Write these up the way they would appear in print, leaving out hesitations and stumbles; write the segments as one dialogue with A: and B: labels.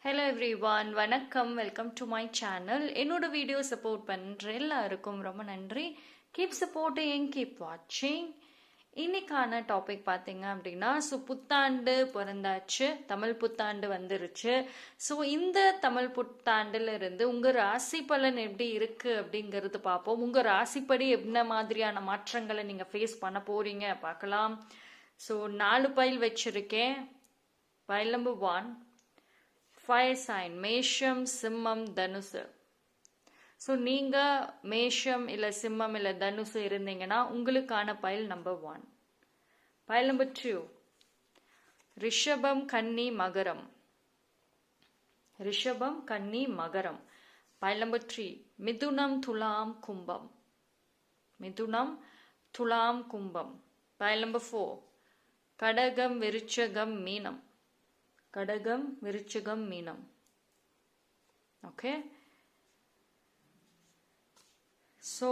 A: Hello everyone, வணக்கம். Welcome to my channel. என்னோட video support பண்ணுற எல்லாருக்கும் ரொம்ப நன்றி. கீப் சப்போர்ட்டிங், கீப் வாட்சிங். இன்னைக்கான டாபிக் பார்த்தீங்க அப்படின்னா, புத்தாண்டு பிறந்தாச்சு, தமிழ் புத்தாண்டு வந்துருச்சு. ஸோ இந்த தமிழ் புத்தாண்டுல இருந்து உங்கள் ராசி பலன் எப்படி இருக்கு அப்படிங்கிறது பார்ப்போம். உங்கள் ராசிப்படி என்ன மாதிரியான மாற்றங்களை நீங்கள் ஃபேஸ் பண்ண போறீங்க பார்க்கலாம். ஸோ 4 பைல் வச்சிருக்கேன். பைல் நம்பர் 1, ஃபயர் சைன் மேஷம், சிம்மம், தனுசு. ஸோ நீங்கள் மேஷம் இல்லை சிம்மம் இல்லை தனுசு இருந்தீங்கன்னா உங்களுக்கான பைல் நம்பர் 1. பைல் நம்பர் 2, ரிஷபம், கன்னி, மகரம். ரிஷபம், கன்னி, மகரம். பைல் நம்பர் 3, மிதுனம், துலாம், கும்பம். மிதுனம், துலாம், கும்பம். பைல் நம்பர் 4, கடகம், விருச்சகம், மீனம். கடகம், விருச்சிகம், மீனம். ஓகே, ஸோ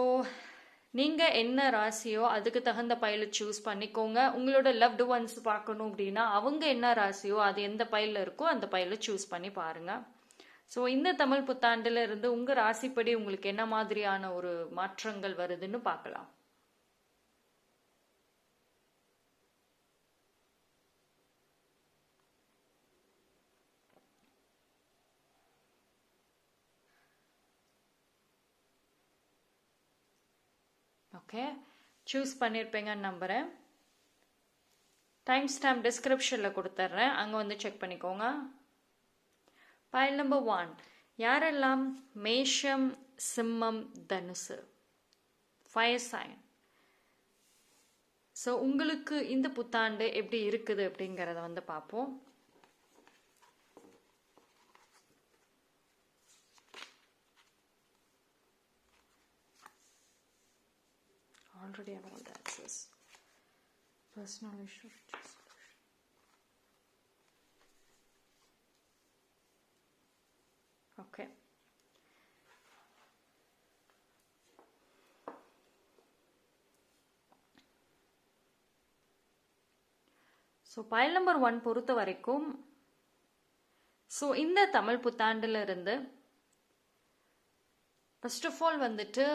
A: நீங்கள் என்ன ராசியோ அதுக்கு தகுந்த பையில சூஸ் பண்ணிக்கோங்க. உங்களோட லவ்டு ஒன்ஸ் பார்க்கணும் அப்படின்னா அவங்க என்ன ராசியோ அது எந்த பையில இருக்கோ அந்த பையில சூஸ் பண்ணி பாருங்க. ஸோ இந்த தமிழ் புத்தாண்டுல இருந்து உங்கள் ராசிப்படி உங்களுக்கு என்ன மாதிரியான ஒரு மாற்றங்கள் வருதுன்னு பார்க்கலாம். ஓகே, சூஸ் பண்ணியிருப்பீங்கன்னு நம்புகிறேன். டைம் ஸ்டாம்ப் டிஸ்கிரிப்ஷனில் கொடுத்துட்றேன், அங்கே வந்து செக் பண்ணிக்கோங்க. பைல் நம்பர் 1, யாரெல்லாம் மேஷம், சிம்மம், தனுசு, ஃபயர் சைன். ஸோ உங்களுக்கு இந்த புத்தாண்டு எப்படி இருக்குது அப்படிங்கிறத வந்து பார்ப்போம். Already have all the access. Personal issue solution. Okay. So file number 1 பொறுத்த வரைக்கும், ஸோ இந்த தமிழ் புத்தாண்டுல இருந்து ஃபர்ஸ்ட் ஆஃப் ஆல் வந்துட்டு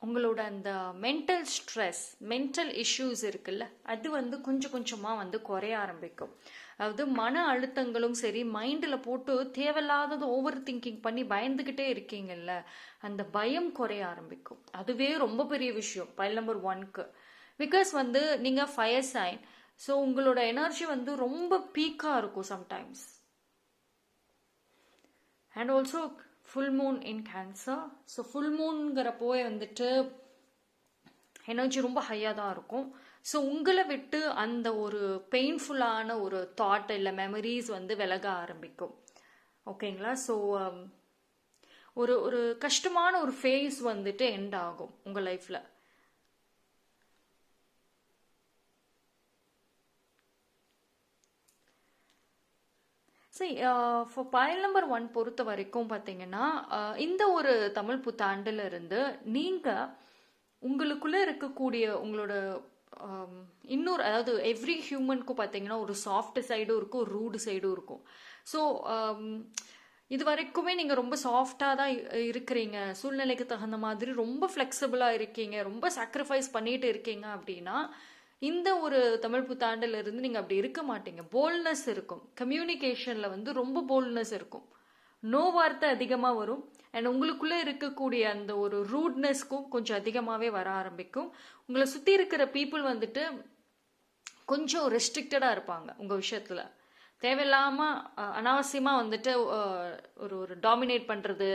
A: உங்களோட அந்த மென்டல் ஸ்ட்ரெஸ், மென்டல் இஷ்யூஸ் இருக்குல்ல, அது வந்து கொஞ்சம் கொஞ்சமாக வந்து குறைய ஆரம்பிக்கும். அதாவது மன அழுத்தங்களும் சரி, மைண்டில் போட்டு தேவையில்லாதது ஓவர் திங்கிங் பண்ணி பயந்துக்கிட்டே இருக்கீங்கல்ல, அந்த பயம் குறைய ஆரம்பிக்கும். அதுவே ரொம்ப பெரிய விஷயம் பைல் நம்பர் 1க்கு. பிகாஸ் வந்து நீங்கள் ஃபயர் சைன், ஸோ உங்களோட எனர்ஜி வந்து ரொம்ப பீக்காக இருக்கும் sometimes. And also full moon in Cancer. So full மூன்கிறப்போ வந்துட்டு எனர்ஜி ரொம்ப ஹையாக தான் இருக்கும். ஸோ உங்களை விட்டு அந்த ஒரு பெயின்ஃபுல்லான ஒரு தாட் இல்லை மெமரிஸ் வந்து விலக ஆரம்பிக்கும். ஓகேங்களா? ஸோ ஒரு ஒரு கஷ்டமான ஒரு ஃபேஸ் வந்துட்டு எண்ட் ஆகும் உங்கள் லைஃப்பில். சரி, ஃபார் பைல் நம்பர் 1 பொறுத்த வரைக்கும் பார்த்தீங்கன்னா, இந்த ஒரு தமிழ் புத்தாண்டுல இருந்து நீங்கள் உங்களுக்குள்ளே இருக்கக்கூடிய உங்களோட இன்னொரு, அதாவது எவ்ரி ஹியூமனுக்கும் பார்த்தீங்கன்னா ஒரு சாஃப்ட் சைடும் இருக்கும், ஒரு ரூடு சைடும் இருக்கும். ஸோ இது வரைக்குமே நீங்கள் ரொம்ப சாஃப்டாக தான் இருக்கிறீங்க, சூழ்நிலைக்கு தகுந்த மாதிரி ரொம்ப ஃப்ளெக்சிபிளாக இருக்கீங்க, ரொம்ப சாக்ரிஃபைஸ் பண்ணிட்டு இருக்கீங்க அப்படின்னா, இந்த ஒரு தமிழ் புத்தாண்டுல இருந்து நீங்க அப்படி இருக்க மாட்டீங்க. போல்ட்னஸ் இருக்கும், கம்யூனிகேஷன்ல வந்து ரொம்ப போல்ட்னஸ் இருக்கும், நோ வார்த்தை அதிகமா வரும். அண்ட் உங்களுக்குள்ள இருக்கக்கூடிய அந்த ஒரு ரூட்னஸ்க்கும் கொஞ்சம் அதிகமாவே வர ஆரம்பிக்கும். உங்களை சுத்தி இருக்கிற பீப்புள் வந்துட்டு கொஞ்சம் ரெஸ்ட்ரிக்டடா இருப்பாங்க உங்க விஷயத்துல. தேவையில்லாம அனாவசியமா வந்துட்டு ஒரு ஒரு டாமினேட் பண்றது,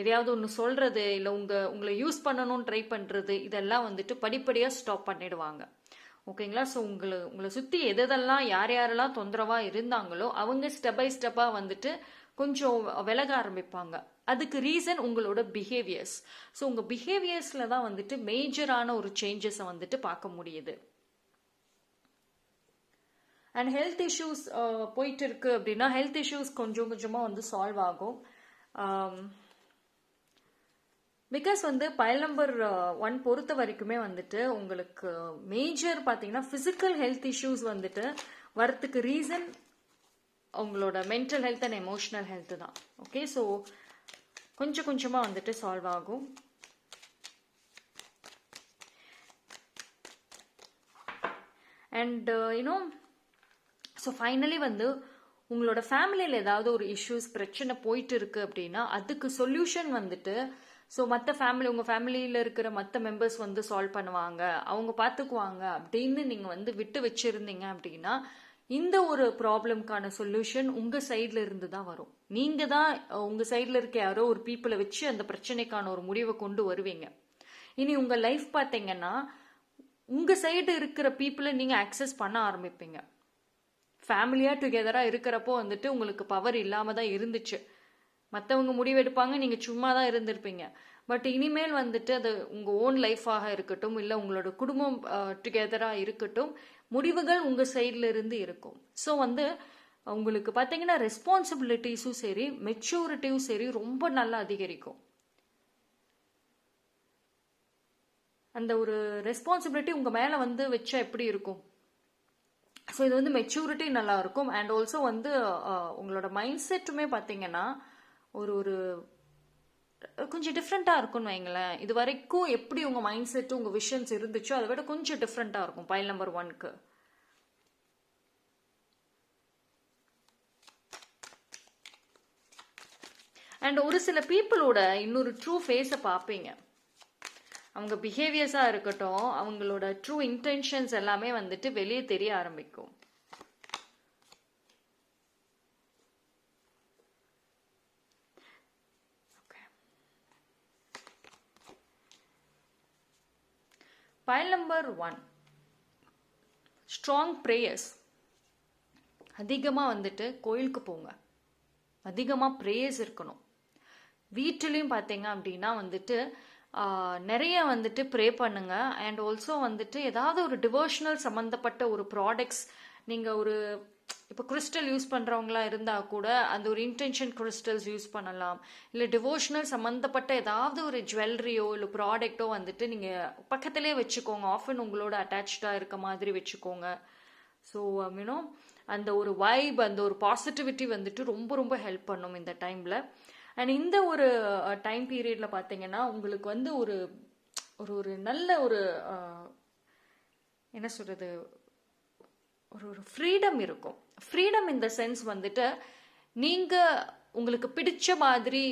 A: எதையாவது ஒன்று சொல்றது, இல்லை உங்களை யூஸ் பண்ணணும்னு ட்ரை பண்றது, இதெல்லாம் வந்துட்டு படிப்படியா ஸ்டாப் பண்ணிடுவாங்க. ஓகேங்களா? ஸோ உங்களை சுற்றி எதெல்லாம் யாரெல்லாம் தொந்தரவாக இருந்தாங்களோ அவங்க ஸ்டெப் பை ஸ்டெப்பாக வந்துட்டு கொஞ்சம் விலக ஆரம்பிப்பாங்க. அதுக்கு ரீசன் உங்களோட பிஹேவியர்ஸ். ஸோ உங்கள் பிஹேவியர்ஸில் தான் வந்துட்டு மேஜரான ஒரு சேஞ்சஸை வந்துட்டு பார்க்க முடியுது. அண்ட் ஹெல்த் இஷ்யூஸ் போயிட்டு இருக்கு அப்படின்னா, ஹெல்த் இஷ்யூஸ் கொஞ்சம் கொஞ்சமாக வந்து சால்வ் ஆகும். பிகாஸ் வந்து பைல் நம்பர் 1 பொறுத்த வரைக்குமே வந்துட்டு உங்களுக்கு மேஜர் பார்த்தீங்கன்னா ஃபிசிக்கல் ஹெல்த் இஷ்யூஸ் வந்துட்டு வரத்துக்கு ரீசன் உங்களோட mental health and emotional health தான். ஓகே, ஸோ கொஞ்சம் கொஞ்சமாக வந்துட்டு சால்வ் ஆகும். அண்ட் யூனோ, ஸோ ஃபைனலி வந்து உங்களோட ஃபேமிலியில் ஏதாவது ஒரு இஷ்யூஸ் பிரச்சனை போயிட்டு இருக்கு அப்படின்னா அதுக்கு சொல்யூஷன் வந்துட்டு ஸோ மற்ற ஃபேமிலி, உங்கள் ஃபேமிலியில் இருக்கிற மற்ற மெம்பர்ஸ் வந்து சால்வ் பண்ணுவாங்க, அவங்க பார்த்துக்குவாங்க அப்படின்னு நீங்கள் வந்து விட்டு வச்சுருந்தீங்க அப்படின்னா இந்த ஒரு ப்ராப்ளம்க்கான சொல்யூஷன் உங்கள் சைடில் இருந்து தான் வரும். நீங்கள் தான் உங்கள் சைடில் இருக்க யாரோ ஒரு பீப்புளை வச்சு அந்த பிரச்சனைக்கான ஒரு முடிவை கொண்டு வருவீங்க. இனி உங்கள் லைஃப் பார்த்தீங்கன்னா உங்கள் சைடு இருக்கிற பீப்புளை நீங்கள் அக்சஸ் பண்ண ஆரம்பிப்பீங்க. ஃபேமிலியாக டுகெதராக இருக்கிறப்போ வந்துட்டு உங்களுக்கு பவர் இல்லாமல் தான் இருந்துச்சு. மற்றவங்க முடிவெடுப்பாங்க, நீங்கள் சும்மா தான் இருந்திருப்பீங்க. பட் இனிமேல் வந்துட்டு அது உங்கள் ஓன் லைஃபாக இருக்கட்டும், இல்லை உங்களோட குடும்பம் டுகெதராக இருக்கட்டும், முடிவுகள் உங்கள் சைடில் இருந்து இருக்கும். ஸோ வந்து உங்களுக்கு பார்த்தீங்கன்னா ரெஸ்பான்சிபிலிட்டிஸும் சரி, மெச்சூரிட்டியும் சரி ரொம்ப நல்லா அதிகரிக்கும். அந்த ஒரு ரெஸ்பான்சிபிலிட்டி உங்கள் மேலே வந்து வச்சா எப்படி இருக்கும்? ஸோ இது வந்து மெச்சூரிட்டி நல்லா இருக்கும். அண்ட் ஆல்சோ வந்து உங்களோட மைண்ட் செட்டுமே பார்த்தீங்கன்னா ஒரு ஒரு கொஞ்சம் டிஃப்ரெண்ட்டாக இருக்கும்னு வைங்களேன். இது வரைக்கும் எப்படி உங்கள் மைண்ட் செட்டு உங்கள் விஷன்ஸ் இருந்துச்சோ அதை விட கொஞ்சம் டிஃப்ரெண்ட்டாக இருக்கும் பைல் நம்பர் 1க்கு. அண்ட் ஒரு சில பீப்புளோட இன்னொரு ட்ரூ ஃபேஸை பார்ப்பீங்க. அவங்க பிஹேவியர்ஸாக இருக்கட்டும், அவங்களோட ட்ரூ இன்டென்ஷன்ஸ் எல்லாமே வந்துட்டு வெளியே தெரிய ஆரம்பிக்கும். File number 1, strong prayers. அதிகமாக வந்துட்டு கோயிலுக்கு போங்க, அதிகமாக ப்ரேயர்ஸ் இருக்கணும். வீட்டிலையும் பார்த்தீங்க அப்படின்னா வந்துட்டு நிறைய வந்துட்டு ப்ரே பண்ணுங்க. அண்ட் ஆல்சோ வந்துட்டு ஏதாவது ஒரு டிவோஷனல் சம்மந்தப்பட்ட ஒரு ப்ராடக்ட்ஸ், நீங்கள் ஒரு இப்போ கிறிஸ்டல் யூஸ் பண்ணுறவங்களா இருந்தால் கூட அந்த ஒரு இன்டென்ஷன் கிறிஸ்டல்ஸ் யூஸ் பண்ணலாம். இல்லை டிவோஷனல் சம்மந்தப்பட்ட ஏதாவது ஒரு ஜுவல்லரியோ இல்லை ப்ராடக்டோ வந்துட்டு நீங்கள் பக்கத்திலே வச்சுக்கோங்க. ஆஃபன் உங்களோட அட்டாச்சாக இருக்க மாதிரி வச்சுக்கோங்க. ஸோ யூனோ அந்த ஒரு வைப், அந்த ஒரு பாசிட்டிவிட்டி வந்துட்டு ரொம்ப ரொம்ப ஹெல்ப் பண்ணும் இந்த டைமில். அண்ட் இந்த ஒரு டைம் பீரியடில் பார்த்தீங்கன்னா உங்களுக்கு வந்து ஒரு ஒரு ஒரு நல்ல ஒரு என்ன சொல்கிறது, ஒரு ஒரு ஃப்ரீடம் இருக்கும். ஃப்ரீடம் இன் த சென்ஸ் வந்துட்டு நீங்கள் உங்களுக்கு பிடிச்ச மாதிரி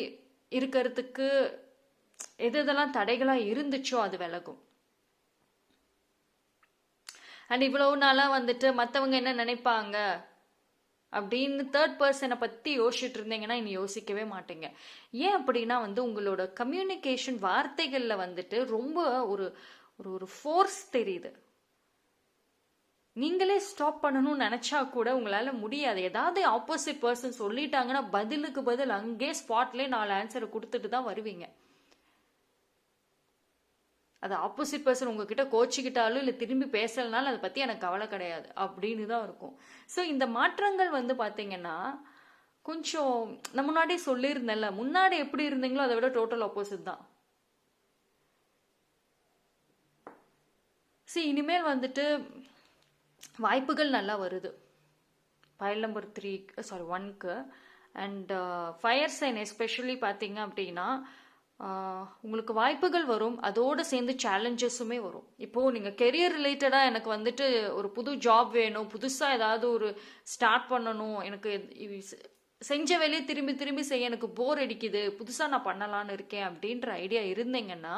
A: இருக்கிறதுக்கு எதெல்லாம் தடைகளாக இருந்துச்சோ அது விலகும். அண்ட் இவ்வளவு நாளாக வந்துட்டு மற்றவங்க என்ன நினைப்பாங்க அப்படின்னு தேர்ட் பர்சனை பற்றி யோசிச்சுட்டு இருந்தீங்கன்னா இனி யோசிக்கவே மாட்டீங்க. ஏன் அப்படின்னா வந்து உங்களோட கம்யூனிகேஷன் வார்த்தைகளில் வந்துட்டு ரொம்ப ஒரு ஒரு ஃபோர்ஸ் தெரியுது. நீங்களே ஸ்டாப் பண்ணணும்னு நினச்சா கூட உங்களால் முடியாது. ஏதாவது ஆப்போசிட் பர்சன் சொல்லிட்டாங்கன்னா பதிலுக்கு பதில் அங்கே ஸ்பாட்லேயே 4 ஆன்சரை கொடுத்துட்டு தான் வருவீங்க. அது ஆப்போசிட் பர்சன் உங்ககிட்ட கோச்சிக்கிட்டாலும் இல்லை திரும்பி பேசலனாலும் அதை பற்றி எனக்கு கவலை கிடையாது அப்படின்னு தான் இருக்கும். ஸோ இந்த மாற்றங்கள் வந்து பார்த்தீங்கன்னா கொஞ்சம் நான் முன்னாடியே சொல்லியிருந்தேன்ல, முன்னாடி எப்படி இருந்தீங்களோ அதை விட டோட்டல் ஆப்போசிட் தான். இனிமேல் வந்துட்டு வாய்ப்புகள் நல்லா வருது பைல் நம்பர் 1க்கு. அண்ட் ஃபயர் சைன் எஸ்பெஷலி பார்த்தீங்க அப்படின்னா உங்களுக்கு வாய்ப்புகள் வரும், அதோடு சேர்ந்து சேலஞ்சஸுமே வரும். இப்போது நீங்கள் கெரியர் ரிலேட்டடாக எனக்கு வந்துட்டு ஒரு புது ஜாப் வேணும், புதுசாக ஏதாவது ஒரு ஸ்டார்ட் பண்ணணும், எனக்கு செஞ்ச வேலையை திரும்பி திரும்பி செய்ய எனக்கு போர் அடிக்குது, புதுசாக நான் பண்ணலான்னு இருக்கேன் அப்படின்ற ஐடியா இருந்தீங்கன்னா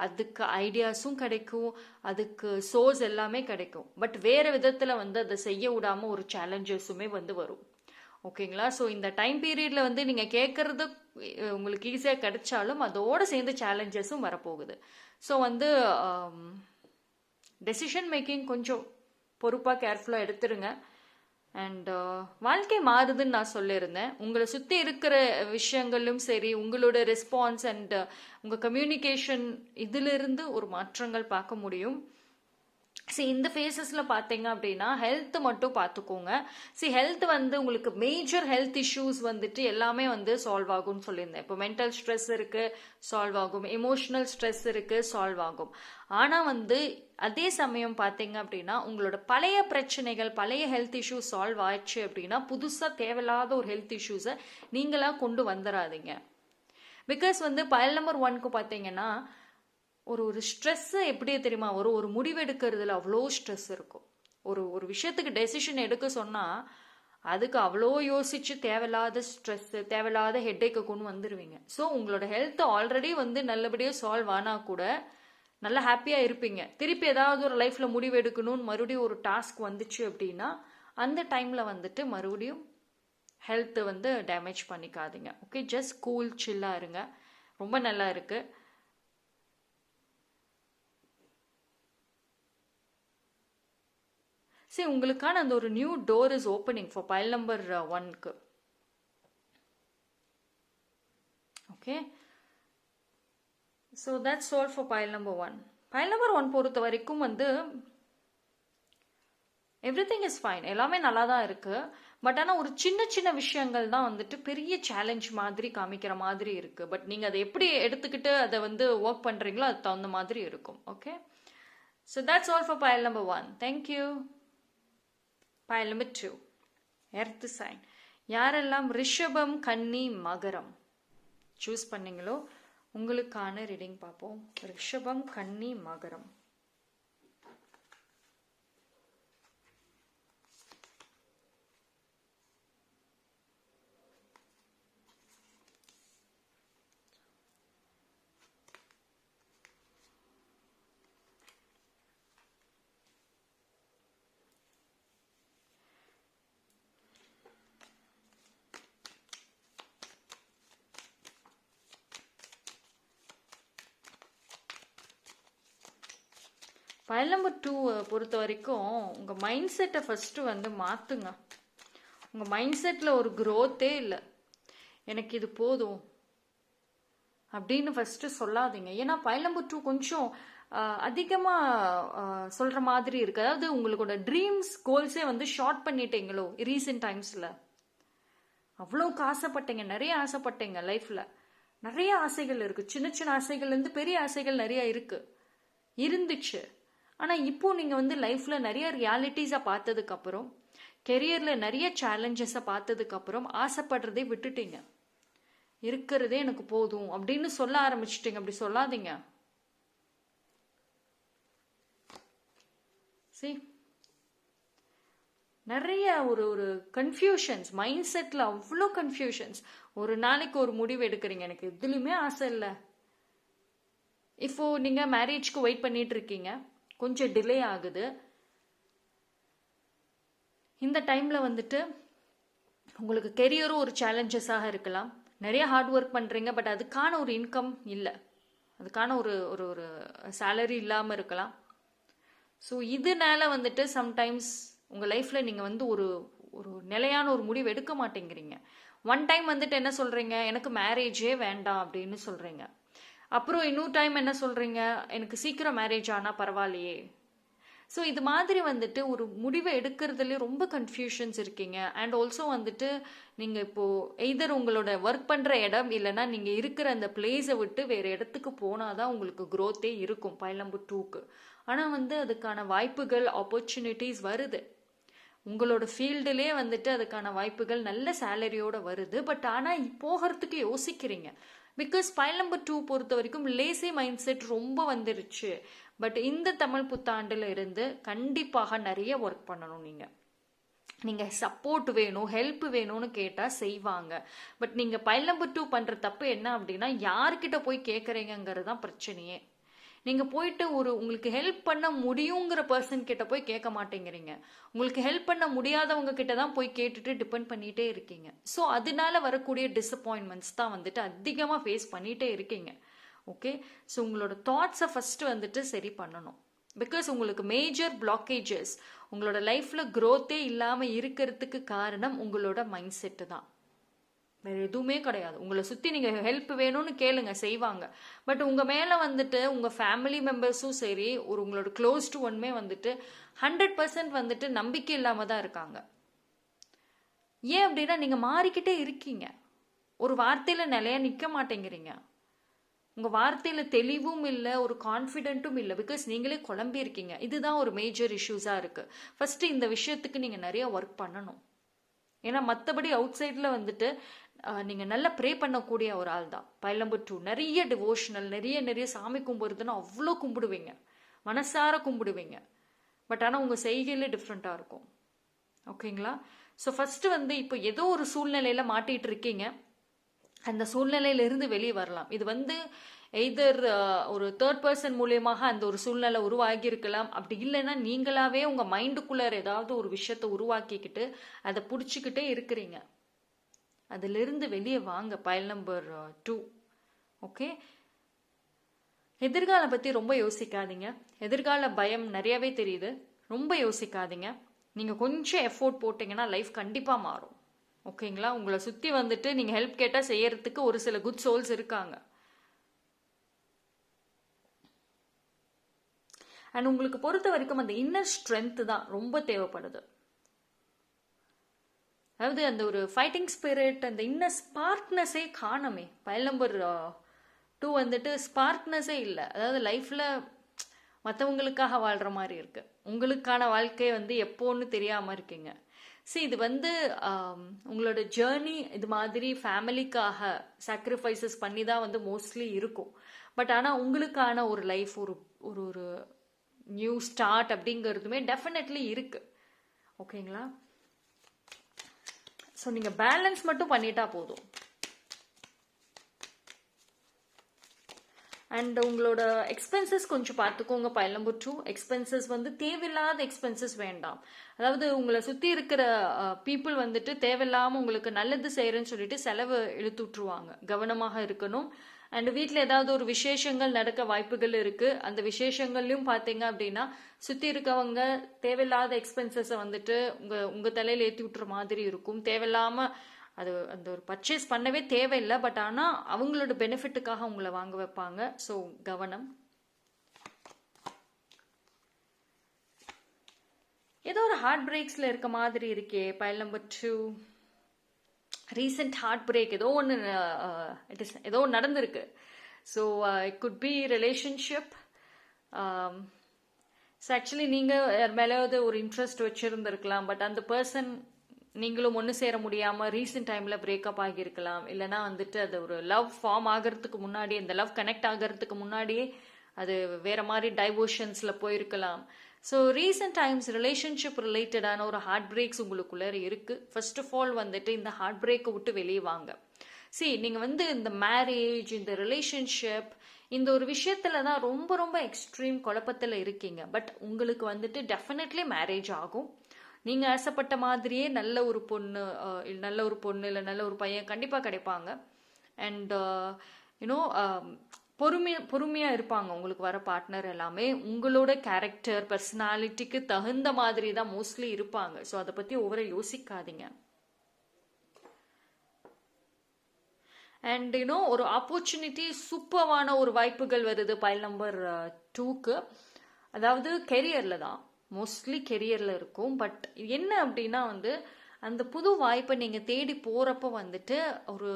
A: அதுக்கு ஐடியாஸும் கிடைக்கும், அதுக்கு சோர்ஸ் எல்லாமே கிடைக்கும். பட் வேறு விதத்தில் வந்து அதை செய்ய விடாமல் ஒரு சேலஞ்சஸுமே வந்து வரும். ஓகேங்களா? ஸோ இந்த டைம் பீரியடில் வந்து நீங்கள் கேட்குறது உங்களுக்கு ஈஸியாக கிடைச்சாலும் அதோடு சேர்ந்து சேலஞ்சஸும் வரப்போகுது. ஸோ வந்து டெசிஷன் மேக்கிங் கொஞ்சம் பொறுப்பாக கேர்ஃபுல்லாக எடுத்துருங்க. அண்ட் வாழ்க்கை மாறுதுன்னு நான் சொல்லியிருந்தேன். உங்களை சுற்றி இருக்கிற விஷயங்களும் சரி, உங்களோட ரெஸ்பான்ஸ் அண்ட் உங்கள் கம்யூனிகேஷன் இதிலிருந்து ஒரு மாற்றங்கள் பார்க்க முடியும். இந்த ஃபேஸஸில் பார்த்தீங்க அப்படின்னா ஹெல்த் மட்டும் பார்த்துக்கோங்க. ஹெல்த் வந்து உங்களுக்கு மேஜர் ஹெல்த் இஷ்யூஸ் வந்துட்டு எல்லாமே வந்து சால்வ் ஆகும்னு சொல்லியிருந்தேன். இப்போ மென்டல் ஸ்ட்ரெஸ் இருக்கு, சால்வ் ஆகும். எமோஷனல் ஸ்ட்ரெஸ் இருக்கு, சால்வ் ஆகும். ஆனால் வந்து அதே சமயம் பார்த்தீங்க அப்படின்னா உங்களோட பழைய பிரச்சனைகள், பழைய ஹெல்த் இஷ்யூஸ் சால்வ் ஆயிடுச்சு அப்படின்னா புதுசாக தேவையில்லாத ஒரு ஹெல்த் இஷ்யூஸை நீங்களா கொண்டு வந்துடாதீங்க. பிகாஸ் வந்து பைல் நம்பர் 1க்கு பார்த்தீங்கன்னா ஒரு ஸ்ட்ரெஸ்ஸு எப்படி தெரியுமா வரும், ஒரு முடிவு எடுக்கிறதுல அவ்வளோ ஸ்ட்ரெஸ் இருக்கும். ஒரு விஷயத்துக்கு டெசிஷன் எடுக்க சொன்னால் அதுக்கு அவ்வளோ யோசிச்சு தேவையில்லாத ஸ்ட்ரெஸ்ஸு, தேவையில்லாத ஹெட்டேக்கை கொண்டு வந்துடுவீங்க. ஸோ உங்களோட ஹெல்த் ஆல்ரெடி வந்து நல்லபடியாக சால்வ் ஆனால் கூட நல்லா ஹாப்பியாக இருப்பீங்க. திருப்பி ஏதாவது ஒரு லைஃப்பில் முடிவு எடுக்கணும்னு மறுபடியும் ஒரு டாஸ்க் வந்துச்சு அப்படின்னா அந்த டைமில் வந்துட்டு மறுபடியும் ஹெல்த்தை வந்து டேமேஜ் பண்ணிக்காதீங்க. ஓகே, ஜஸ்ட் கூல் சில்லாக இருங்க. ரொம்ப நல்லா இருக்குது. உங்களுக்கான அந்த ஒரு new door is opening for file number 1க்கு. Okay, so that's all for file number 1. File number 1 பொறுத்த வரைக்கும் வந்து எவ்ரிதிங் இஸ் ஃபைன், எல்லாமே நல்லா தான் இருக்கு. பட் ஆனால் ஒரு சின்ன சின்ன விஷயங்கள் தான் வந்துட்டு பெரிய சேலஞ்ச் மாதிரி காமிக்கிற மாதிரி இருக்கு. பட் நீங்கள் அதை எப்படி எடுத்துக்கிட்டு அதை வந்து ஒர்க் பண்ணுறீங்களோ அது தகுந்த மாதிரி இருக்கும். Okay, so that's all for file number 1. Thank you. Pile number 2, earth sign. யாரெல்லாம் ரிஷபம், கன்னி, மகரம் சூஸ் பண்ணீங்களோ உங்களுக்கான ரீடிங் பார்ப்போம். ரிஷபம், கன்னி, மகரம். பைல் நம்பர் 2 பொறுத்த வரைக்கும் உங்கள் மைண்ட் செட்டை ஃபஸ்ட்டு வந்து மாற்றுங்க. உங்கள் மைண்ட் செட்டில் ஒரு க்ரோத்தே இல்லை. எனக்கு இது போதும் அப்படின்னு ஃபஸ்ட்டு சொல்லாதீங்க. ஏன்னா பைல் நம்பர் 2 கொஞ்சம் அதிகமாக சொல்கிற மாதிரி இருக்குது. அதாவது உங்களோட ட்ரீம்ஸ், கோல்ஸே வந்து ஷார்ட் பண்ணிட்டீங்களோ ரீசெண்ட் டைம்ஸில். அவ்வளோக்கு ஆசைப்பட்டீங்க, நிறைய ஆசைப்பட்டீங்க லைஃப்பில். நிறைய ஆசைகள் இருக்குது, சின்ன சின்ன ஆசைகள்லேருந்து பெரிய ஆசைகள் நிறைய இருந்துச்சு. ஆனால் இப்போ நீங்கள் வந்து லைஃப்பில் நிறைய ரியாலிட்டிஸை பார்த்ததுக்கப்புறம், கெரியரில் நிறைய சேலஞ்சஸை பார்த்ததுக்கப்புறம் ஆசைப்படுறதே விட்டுட்டீங்க. இருக்கிறதே எனக்கு போதும் அப்படின்னு சொல்ல ஆரம்பிச்சிட்டிங்க. அப்படி சொல்லாதீங்க. நிறைய ஒரு கன்ஃபியூஷன்ஸ் மைண்ட் செட்டில், அவ்வளோ கன்ஃபியூஷன்ஸ். ஒரு நாளைக்கு ஒரு முடிவு எடுக்கிறீங்க, எனக்கு எதுலையுமே ஆசை இல்லை. இப்போ நீங்கள் மேரேஜ்க்கு வெயிட் பண்ணிட்டு இருக்கீங்க, கொஞ்சம் டிலே ஆகுது. இந்த டைமில் வந்துட்டு உங்களுக்கு கெரியரும் ஒரு சேலஞ்சஸாக இருக்கலாம். நிறைய ஹார்ட் ஒர்க் பண்ணுறீங்க, பட் அதுக்கான ஒரு இன்கம் இல்லை, அதுக்கான ஒரு ஒரு சேலரி இல்லாமல் இருக்கலாம். ஸோ இதனால வந்துட்டு சம்டைம்ஸ் உங்கள் லைஃப்பில் நீங்கள் வந்து ஒரு நிலையான ஒரு முடிவு எடுக்க மாட்டேங்கிறீங்க. ஒன் டைம் வந்துட்டு என்ன சொல்கிறீங்க, எனக்கு மேரேஜே வேண்டாம் அப்படின்னு சொல்கிறீங்க. அப்புறம் இன்னொரு டைம் என்ன சொல்கிறீங்க, எனக்கு சீக்கிரம் மேரேஜ் ஆனால் பரவாயில்லையே. ஸோ இது மாதிரி வந்துட்டு ஒரு முடிவை எடுக்கிறதுல ரொம்ப கன்ஃபியூஷன்ஸ் இருக்கீங்க. அண்ட் ஆல்சோ வந்துட்டு நீங்கள் இப்போது எய்தர் உங்களோட ஒர்க் பண்ணுற இடம் இல்லைன்னா நீங்கள் இருக்கிற அந்த பிளேஸை விட்டு வேறு இடத்துக்கு போனால் தான் உங்களுக்கு க்ரோத்தே இருக்கும் பைல் நம்பர் 2க்கு. ஆனால் வந்து அதுக்கான வாய்ப்புகள், ஆப்பர்ச்சுனிட்டிஸ் வருது. உங்களோட ஃபீல்டுலே வந்துட்டு அதுக்கான வாய்ப்புகள் நல்ல சேலரியோடு வருது. பட் ஆனால் போகிறதுக்கு யோசிக்கிறீங்க. பிகாஸ் பைல் நம்பர் 2 பொறுத்த வரைக்கும் லேசி மைண்ட் செட் ரொம்ப வந்துருச்சு. பட் இந்த தமிழ் புத்தாண்டில் இருந்து கண்டிப்பாக நிறைய ஒர்க் பண்ணணும். நீங்கள் சப்போர்ட் வேணும், ஹெல்ப் வேணும்னு கேட்டால் செய்வாங்க. பட் நீங்கள் பைல் நம்பர் 2 பண்ணுற தப்பு என்ன அப்படின்னா, யார்கிட்ட போய் கேட்குறீங்கிறது தான் பிரச்சனையே. நீங்கள் போயிட்டு உங்களுக்கு ஹெல்ப் பண்ண முடியுங்கிற பர்சன் கிட்ட போய் கேட்க மாட்டேங்கிறீங்க. உங்களுக்கு ஹெல்ப் பண்ண முடியாதவங்க கிட்ட தான் போய் கேட்டுட்டு டிபெண்ட் பண்ணிகிட்டே இருக்கீங்க. ஸோ அதனால வரக்கூடிய டிசப்பாயின்மெண்ட்ஸ் தான் வந்துட்டு அதிகமாக ஃபேஸ் பண்ணிகிட்டே இருக்கீங்க. ஓகே, ஸோ உங்களோட தாட்ஸை ஃபஸ்ட்டு வந்துட்டு சரி பண்ணணும். பிகாஸ் உங்களுக்கு மேஜர் பிளாக்கேஜஸ், உங்களோட லைஃப்பில் க்ரோத்தே இல்லாமல் இருக்கிறதுக்கு காரணம் உங்களோட மைண்ட் செட்டு தான். வேற எதுவுமே கிடையாது. உங்களை சுற்றி நீங்கள் ஹெல்ப் வேணும்னு கேளுங்க, செய்வாங்க. பட் உங்கள் மேலே வந்துட்டு உங்கள் ஃபேமிலி மெம்பர்ஸும் சரி, ஒரு உங்களோட க்ளோஸ் டு ஒன்மே வந்துட்டு 100% வந்துட்டு நம்பிக்கை இல்லாமல் தான் இருக்காங்க. ஏன் அப்படின்னா நீங்கள் மாறிக்கிட்டே இருக்கீங்க, ஒரு வார்த்தையில் நிலையா நிற்க மாட்டேங்கிறீங்க. உங்கள் வார்த்தையில் தெளிவும் இல்லை, ஒரு கான்ஃபிடென்ட்டும் இல்லை. பிகாஸ் நீங்களே குழம்பி இருக்கீங்க. இதுதான் ஒரு மேஜர் இஷ்யூஸாக இருக்குது. ஃபஸ்ட்டு இந்த விஷயத்துக்கு நீங்கள் நிறைய ஒர்க் பண்ணணும். ஏன்னா மற்றபடி அவுட் சைடில் வந்துட்டு நீங்கள் நல்லா ப்ரே பண்ணக்கூடிய ஒரு ஆள் தான். பைல் நம்பர் 2 நிறைய டிவோஷனல், நிறைய சாமி கும்பிடுறதுன்னு அவ்வளோ கும்பிடுவீங்க, மனசார கும்பிடுவீங்க. பட் ஆனால் உங்கள் செய்கையில் டிஃப்ரெண்ட்டாக இருக்கும். ஓகேங்களா? ஸோ ஃபஸ்ட்டு வந்து இப்போ ஏதோ ஒரு சூழ்நிலையில் மாட்டிகிட்டு இருக்கீங்க. அந்த சூழ்நிலையிலிருந்து வெளியே வரலாம். இது வந்து எய்தர் ஒரு தேர்ட் பர்சன் மூலியமாக அந்த ஒரு சூழ்நிலை உருவாகி இருக்கலாம். அப்படி இல்லைன்னா நீங்களாவே உங்கள் மைண்டுக்குள்ளே ஏதாவது ஒரு விஷயத்தை உருவாக்கிக்கிட்டு அதை பிடிச்சிக்கிட்டே இருக்கிறீங்க. அதிலிருந்து வெளியே வாங்க. File number 2. ஓகே, எதிர்காலம் பற்றி ரொம்ப யோசிக்காதீங்க. எதிர்கால பயம் நிறையவே தெரியுது. ரொம்ப யோசிக்காதீங்க. நீங்கள் கொஞ்சம் எஃபோர்ட் போட்டிங்கன்னா லைஃப் கண்டிப்பாக மாறும். ஓகேங்களா? உங்களை சுற்றி வந்துட்டு நீங்கள் ஹெல்ப் கேட்டால் செய்யறதுக்கு ஒரு சில குட் சோல்ஸ் இருக்காங்க. அண்ட் உங்களுக்கு பொறுத்த வரைக்கும் அந்த இன்னர் ஸ்ட்ரென்த் தான் ரொம்ப தேவைப்படுது. அதாவது அந்த ஒரு ஃபைட்டிங் ஸ்பிரிட், அந்த இன்னர் ஸ்பார்க்னஸே காணமே. பைல் நம்பர் 2 வந்துட்டு ஸ்பார்க்னஸே இல்லை. அதாவது லைஃப்பில் மற்றவங்களுக்காக வாழ்கிற மாதிரி இருக்கு. உங்களுக்கான வாழ்க்கை வந்து எப்போன்னு தெரியாமல் இருக்கீங்க. இது வந்து உங்களோட ஜேர்னி இது மாதிரி ஃபேமிலிக்காக சாக்ரிஃபைசஸ் பண்ணி தான் வந்து மோஸ்ட்லி இருக்கும். பட் ஆனால் உங்களுக்கான ஒரு லைஃப், ஒரு ஒரு ஒரு நியூ ஸ்டார்ட் அப்படிங்கிறதுமே டெஃபினெட்லி இருக்கு. ஓகேங்களா? ஸோ நீங்கள் பேலன்ஸ் மட்டும் பண்ணிட்டா போதும். அண்ட் உங்களோட எக்ஸ்பென்சஸ் கொஞ்சம் பார்த்துக்கோங்க. பைல் நம்பர் 2, எக்ஸ்பென்சஸ் வந்து தேவையில்லாத எக்ஸ்பென்சஸ் வேண்டாம். அதாவது உங்களை சுற்றி இருக்கிற பீப்புள் வந்துட்டு தேவையில்லாமல் உங்களுக்கு நல்லது செய்கிறேன்னு சொல்லிட்டு செலவு இழுத்து விட்டுருவாங்க. கவனமாக இருக்கணும். அண்ட் வீட்டில் ஏதாவது ஒரு விசேஷங்கள் நடக்க வாய்ப்புகள் இருக்குது. அந்த விசேஷங்கள்லையும் பார்த்தீங்க அப்படின்னா சுற்றி இருக்கவங்க தேவையில்லாத எக்ஸ்பென்சஸை வந்துட்டு உங்கள் தலையில் ஏற்றி விட்டுற மாதிரி இருக்கும். தேவையில்லாமல் அது அந்த ஒரு பர்ச்சேஸ் பண்ணவே தேவையில்லை. பட் ஆனால் அவங்களோட பெனிஃபிட்டுக்காக உங்களை வாங்க வைப்பாங்க. ஸோ கவனம். ஏதோ ஒரு ஹார்ட் பிரேக்ஸில் இருக்க மாதிரி இருக்கே pile number 2. Recent heart break ஏதோ ஒன்று ஏதோ ஒன்று நடந்திருக்கு. So it could be relationship. So actually நீங்கள் யார் மேலேயாவது ஒரு இன்ட்ரெஸ்ட் வச்சுருந்துருக்கலாம். பட் அந்த பர்சன் நீங்களும் ஒன்று சேர முடியாமல் ரீசெண்ட் டைமில் பிரேக்கப் ஆகியிருக்கலாம். இல்லைனா வந்துட்டு அது ஒரு லவ் ஃபார்ம் ஆகிறதுக்கு முன்னாடி, அந்த லவ் கனெக்ட் ஆகிறதுக்கு முன்னாடியே அது வேற மாதிரி டைவோஷன்ஸில் போயிருக்கலாம். ஸோ ரீசெண்ட் டைம்ஸ் ரிலேஷன்ஷிப் ரிலேட்டடான ஒரு ஹார்ட் பிரேக்ஸ் உங்களுக்குள்ளே இருக்குது. ஃபர்ஸ்ட் ஆஃப் ஆல் வந்துட்டு இந்த ஹார்ட் பிரேக்கை விட்டு வெளியே வாங்க. நீங்கள் வந்து இந்த மேரேஜ், இந்த ரிலேஷன்ஷிப், இந்த ஒரு விஷயத்துல தான் ரொம்ப ரொம்ப எக்ஸ்ட்ரீம் குழப்பத்தில் இருக்கீங்க. பட் உங்களுக்கு வந்துட்டு டெஃபினெட்லி மேரேஜ் ஆகும். நீங்கள் ஆசைப்பட்ட மாதிரியே நல்ல ஒரு பொண்ணு இல்லை நல்ல ஒரு பையன் கண்டிப்பாக கிடைப்பாங்க. அண்ட் யூனோ பொறுமையாக இருப்பாங்க உங்களுக்கு வர பார்ட்னர் எல்லாமே. உங்களோட கேரக்டர், பர்சனாலிட்டிக்கு தகுந்த மாதிரி தான் மோஸ்ட்லி இருப்பாங்க. ஸோ அதை பற்றி ஓவர யோசிக்காதீங்க. அண்ட் ஒரு ஆப்பர்ச்சுனிட்டி, சூப்பரான ஒரு வாய்ப்புகள் வருது பைல் நம்பர் 2க்கு. அதாவது கெரியரில் தான், மோஸ்ட்லி கெரியரில் இருக்கும். பட் என்ன அப்படின்னா வந்து அந்த புது வாய்ப்பை நீங்கள் தேடி போகிறப்ப வந்துட்டு ஒரு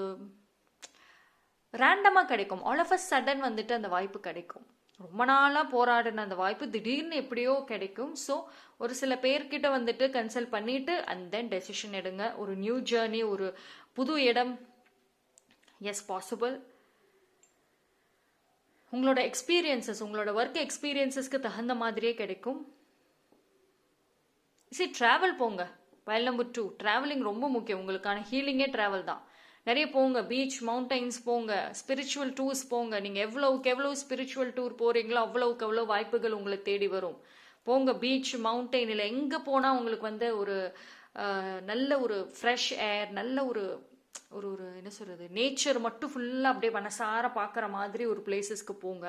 A: ரேண்டமாக கிடைக்கும். ஆல் ஆஃப் அ சடன் வந்துட்டு அந்த வாய்ப்பு கிடைக்கும். ரொம்ப நாளாக போராடின அந்த வாய்ப்பு திடீர்னு எப்படியோ கிடைக்கும். ஸோ ஒரு சில பேர்கிட்ட வந்துட்டு கன்சல்ட் பண்ணிட்டு அண்ட் தென் டெசிஷன் எடுங்க. ஒரு நியூ ஜேர்னி, ஒரு புது இடம், எஸ் பாசிபிள். உங்களோட எக்ஸ்பீரியன்சஸ், உங்களோட ஒர்க் எக்ஸ்பீரியன்சஸ்க்கு தகுந்த மாதிரியே கிடைக்கும். ட்ராவல் போங்க. பைல் நம்பர் 2, ட்ராவலிங் ரொம்ப முக்கியம். உங்களுக்கான ஹீலிங்கே ட்ராவல் தான். நிறைய போங்க, பீச், மவுண்டைன்ஸ் போங்க, ஸ்பிரிச்சுவல் டூர்ஸ் போங்க. நீங்கள் எவ்வளவுக்கு எவ்வளோ ஸ்பிரிச்சுவல் டூர் போகிறீங்களோ அவ்வளவுக்கு எவ்வளோ வாய்ப்புகள் உங்களை தேடி வரும். போங்க, பீச், மவுண்டைனில் எங்கே போனால் உங்களுக்கு வந்து ஒரு நல்ல ஒரு ஃப்ரெஷ் ஏர், நல்ல ஒரு ஒரு ஒரு என்ன சொல்கிறது, நேச்சர் மட்டும் ஃபுல்லாக அப்படியே மனசார பார்க்குற மாதிரி ஒரு பிளேசஸ்க்கு போங்க.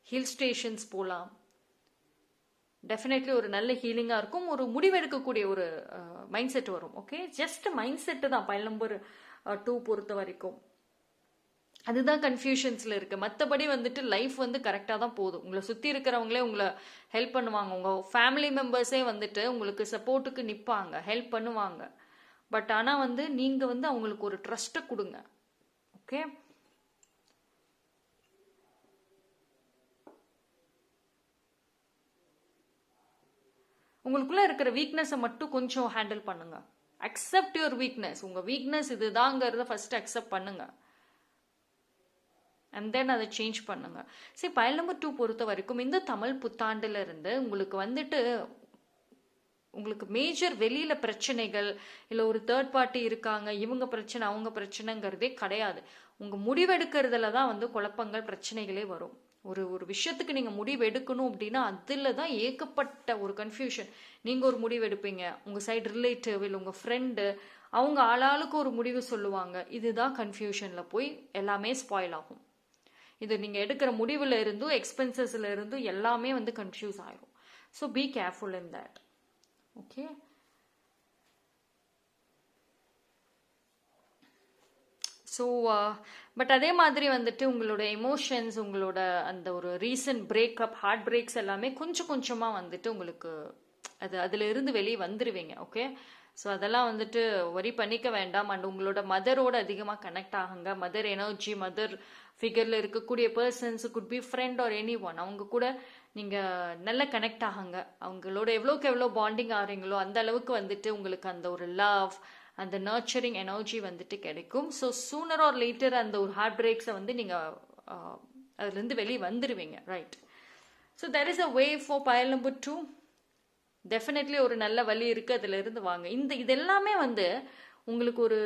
A: ஹில் ஸ்டேஷன்ஸ் போகலாம். டெஃபினெட்லி ஒரு நல்ல ஹீலிங்காக இருக்கும். ஒரு முடிவெடுக்கக்கூடிய ஒரு மைண்ட் செட் வரும். ஓகே, ஜஸ்ட் மைண்ட் செட்டு தான் பைல் நம்பர் 2 பொறுத்த வரைக்கும். அதுதான் கன்ஃபியூஷன்ஸில் இருக்குது. மற்றபடி வந்துட்டு லைஃப் வந்து கரெக்டாக தான் போகுது. உங்களை சுற்றி இருக்கிறவங்களே உங்களை ஹெல்ப் பண்ணுவாங்க. உங்கள் ஃபேமிலி மெம்பர்ஸே வந்துட்டு உங்களுக்கு சப்போர்ட்டுக்கு நிற்பாங்க, ஹெல்ப் பண்ணுவாங்க. பட் ஆனால் வந்து நீங்கள் வந்து அவங்களுக்கு ஒரு ட்ரஸ்ட்டை கொடுங்க. ஓகே, உங்களுக்குள்ள இருக்கிற வீக்னஸை மட்டும் கொஞ்சம் ஹேண்டில் பண்ணுங்க. Accept your weakness. உங்கள் வீக்னஸ் இதுதாங்கிறத ஃபர்ஸ்ட் அக்செப்ட் பண்ணுங்க, அண்ட் தென் அதை சேஞ்ச் பண்ணுங்க. சரி, பயல் நம்பர் 2 பொறுத்த வரைக்கும் இந்த தமிழ் புத்தாண்டுல இருந்து உங்களுக்கு வந்துட்டு உங்களுக்கு மேஜர் வெளியில பிரச்சனைகள் இல்லை ஒரு தேர்ட் பார்ட்டி இருக்காங்க, இவங்க பிரச்சனை அவங்க பிரச்சனைங்கிறதே கிடையாது. உங்க முடிவெடுக்கிறதுல தான் வந்து குழப்பங்கள் பிரச்சனைகளே வரும். ஒரு விஷயத்துக்கு நீங்க முடிவு எடுக்கணும் அப்படின்னா அதுல தான் ஏகப்பட்ட ஒரு கன்ஃபியூஷன். நீங்க ஒரு முடிவு எடுப்பீங்க, உங்க சைடு ரிலேட்டிவ் இல்லை உங்க ஃப்ரெண்டு அவங்க ஆளாளுக்கு ஒரு முடிவு சொல்லுவாங்க. இதுதான் கன்ஃபியூஷன்ல போய் எல்லாமே ஸ்பாயில் ஆகும். இது நீங்க எடுக்கிற முடிவுல இருந்தும் எக்ஸ்பென்சஸ்ல இருந்தும் எல்லாமே வந்து கன்ஃபியூஸ் ஆயிரும். So be careful in that. Okay, so but அதே மாதிரி வந்துட்டு உங்களோட எமோஷன்ஸ், உங்களோட அந்த ஒரு ரீசன்ட் பிரேக்கப், ஹார்ட் பிரேக்ஸ் எல்லாமே கொஞ்சம் கொஞ்சமாக வந்துட்டு உங்களுக்கு அதுல இருந்து வெளியே வந்துடுவீங்க. ஓகே, ஸோ அதெல்லாம் வந்துட்டு வரி பண்ணிக்க வேண்டாம். அண்ட் உங்களோட மதரோட அதிகமாக கனெக்ட் ஆகுங்க. மதர் எனர்ஜி, மதர் ஃபிகரில் இருக்கக்கூடிய persons, could be friend or any one, அவங்க கூட நீங்கள் நல்ல கனெக்ட் ஆகுங்க. அவங்களோட எவ்வளோக்கு எவ்வளோ பாண்டிங் ஆகிறீங்களோ அந்த அளவுக்கு வந்துட்டு உங்களுக்கு அந்த ஒரு லவ், அந்த நர்ச்சரிங் எனர்ஜி வந்துட்டு கிடைக்கும். ஸோ சூனர் ஆர் லேட்டர் அந்த ஒரு ஹார்ட் பிரேக்ஸை வந்து நீங்கள் அதுலேருந்து வெளியே வந்துடுவீங்க. Right, so there is a way for pile number 2. Definitely ஒரு நல்ல வழி இருக்குது, அதில் இருந்து வாங்க. இது எல்லாமே வந்து உங்களுக்கு ஒரு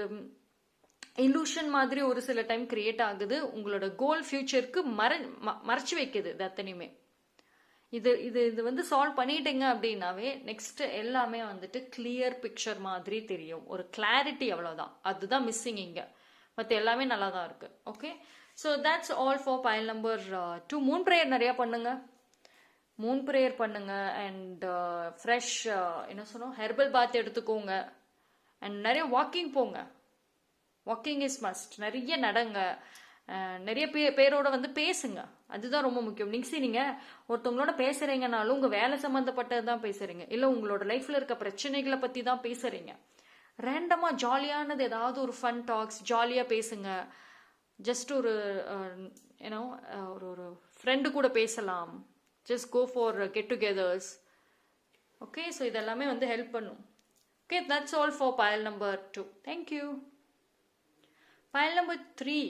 A: இலூஷன் மாதிரி ஒரு சில டைம் கிரியேட் ஆகுது. உங்களோட கோல் ஃபியூச்சருக்கு மறைச்சு வைக்குது. இது அத்தனையுமே இது வந்து சால்வ் பண்ணிட்டீங்க அப்படின்னாவே நெக்ஸ்ட் எல்லாமே வந்துட்டு கிளியர் பிக்சர் மாதிரி தெரியும். ஒரு கிளாரிட்டி, அவ்வளோதான். அதுதான் மிஸ்ஸிங் இங்க. மற்ற எல்லாமே நல்லா தான் இருக்கு. Okay, so that's all for pile number 2. Moon prayer நிறையா பண்ணுங்க, மூன் ப்ரேயர் பண்ணுங்க. அண்ட் ஃப்ரெஷ் என்ன சொன்னோம், ஹெர்பல் பாத் எடுத்துக்கோங்க. அண்ட் நிறைய வாக்கிங் போங்க. Walking is must. நிறைய நடங்க, நிறைய பேரோட வந்து பேசுங்க. அதுதான் ரொம்ப முக்கியம். நீங்கள் ஒருத்தவங்களோட பேசுறீங்கனாலும் உங்க வேலை சம்மந்தப்பட்டது தான் பேசுறீங்க, இல்லை உங்களோட லைஃப்ல இருக்க பிரச்சனைகளை பத்தி தான் பேசுறீங்க. ரேண்டமா ஜாலியானது ஏதாவது ஒரு ஃபன் டாக்ஸ், ஜாலியா பேசுங்க. ஜஸ்ட் ஒரு ஏன்னோ ஒரு ஃப்ரெண்டு கூட பேசலாம். Just go for get togethers. Okay, so இதெல்லாமே வந்து ஹெல்ப் பண்ணும். Okay, that's all for pile number 2. Thank you. Pile number 3,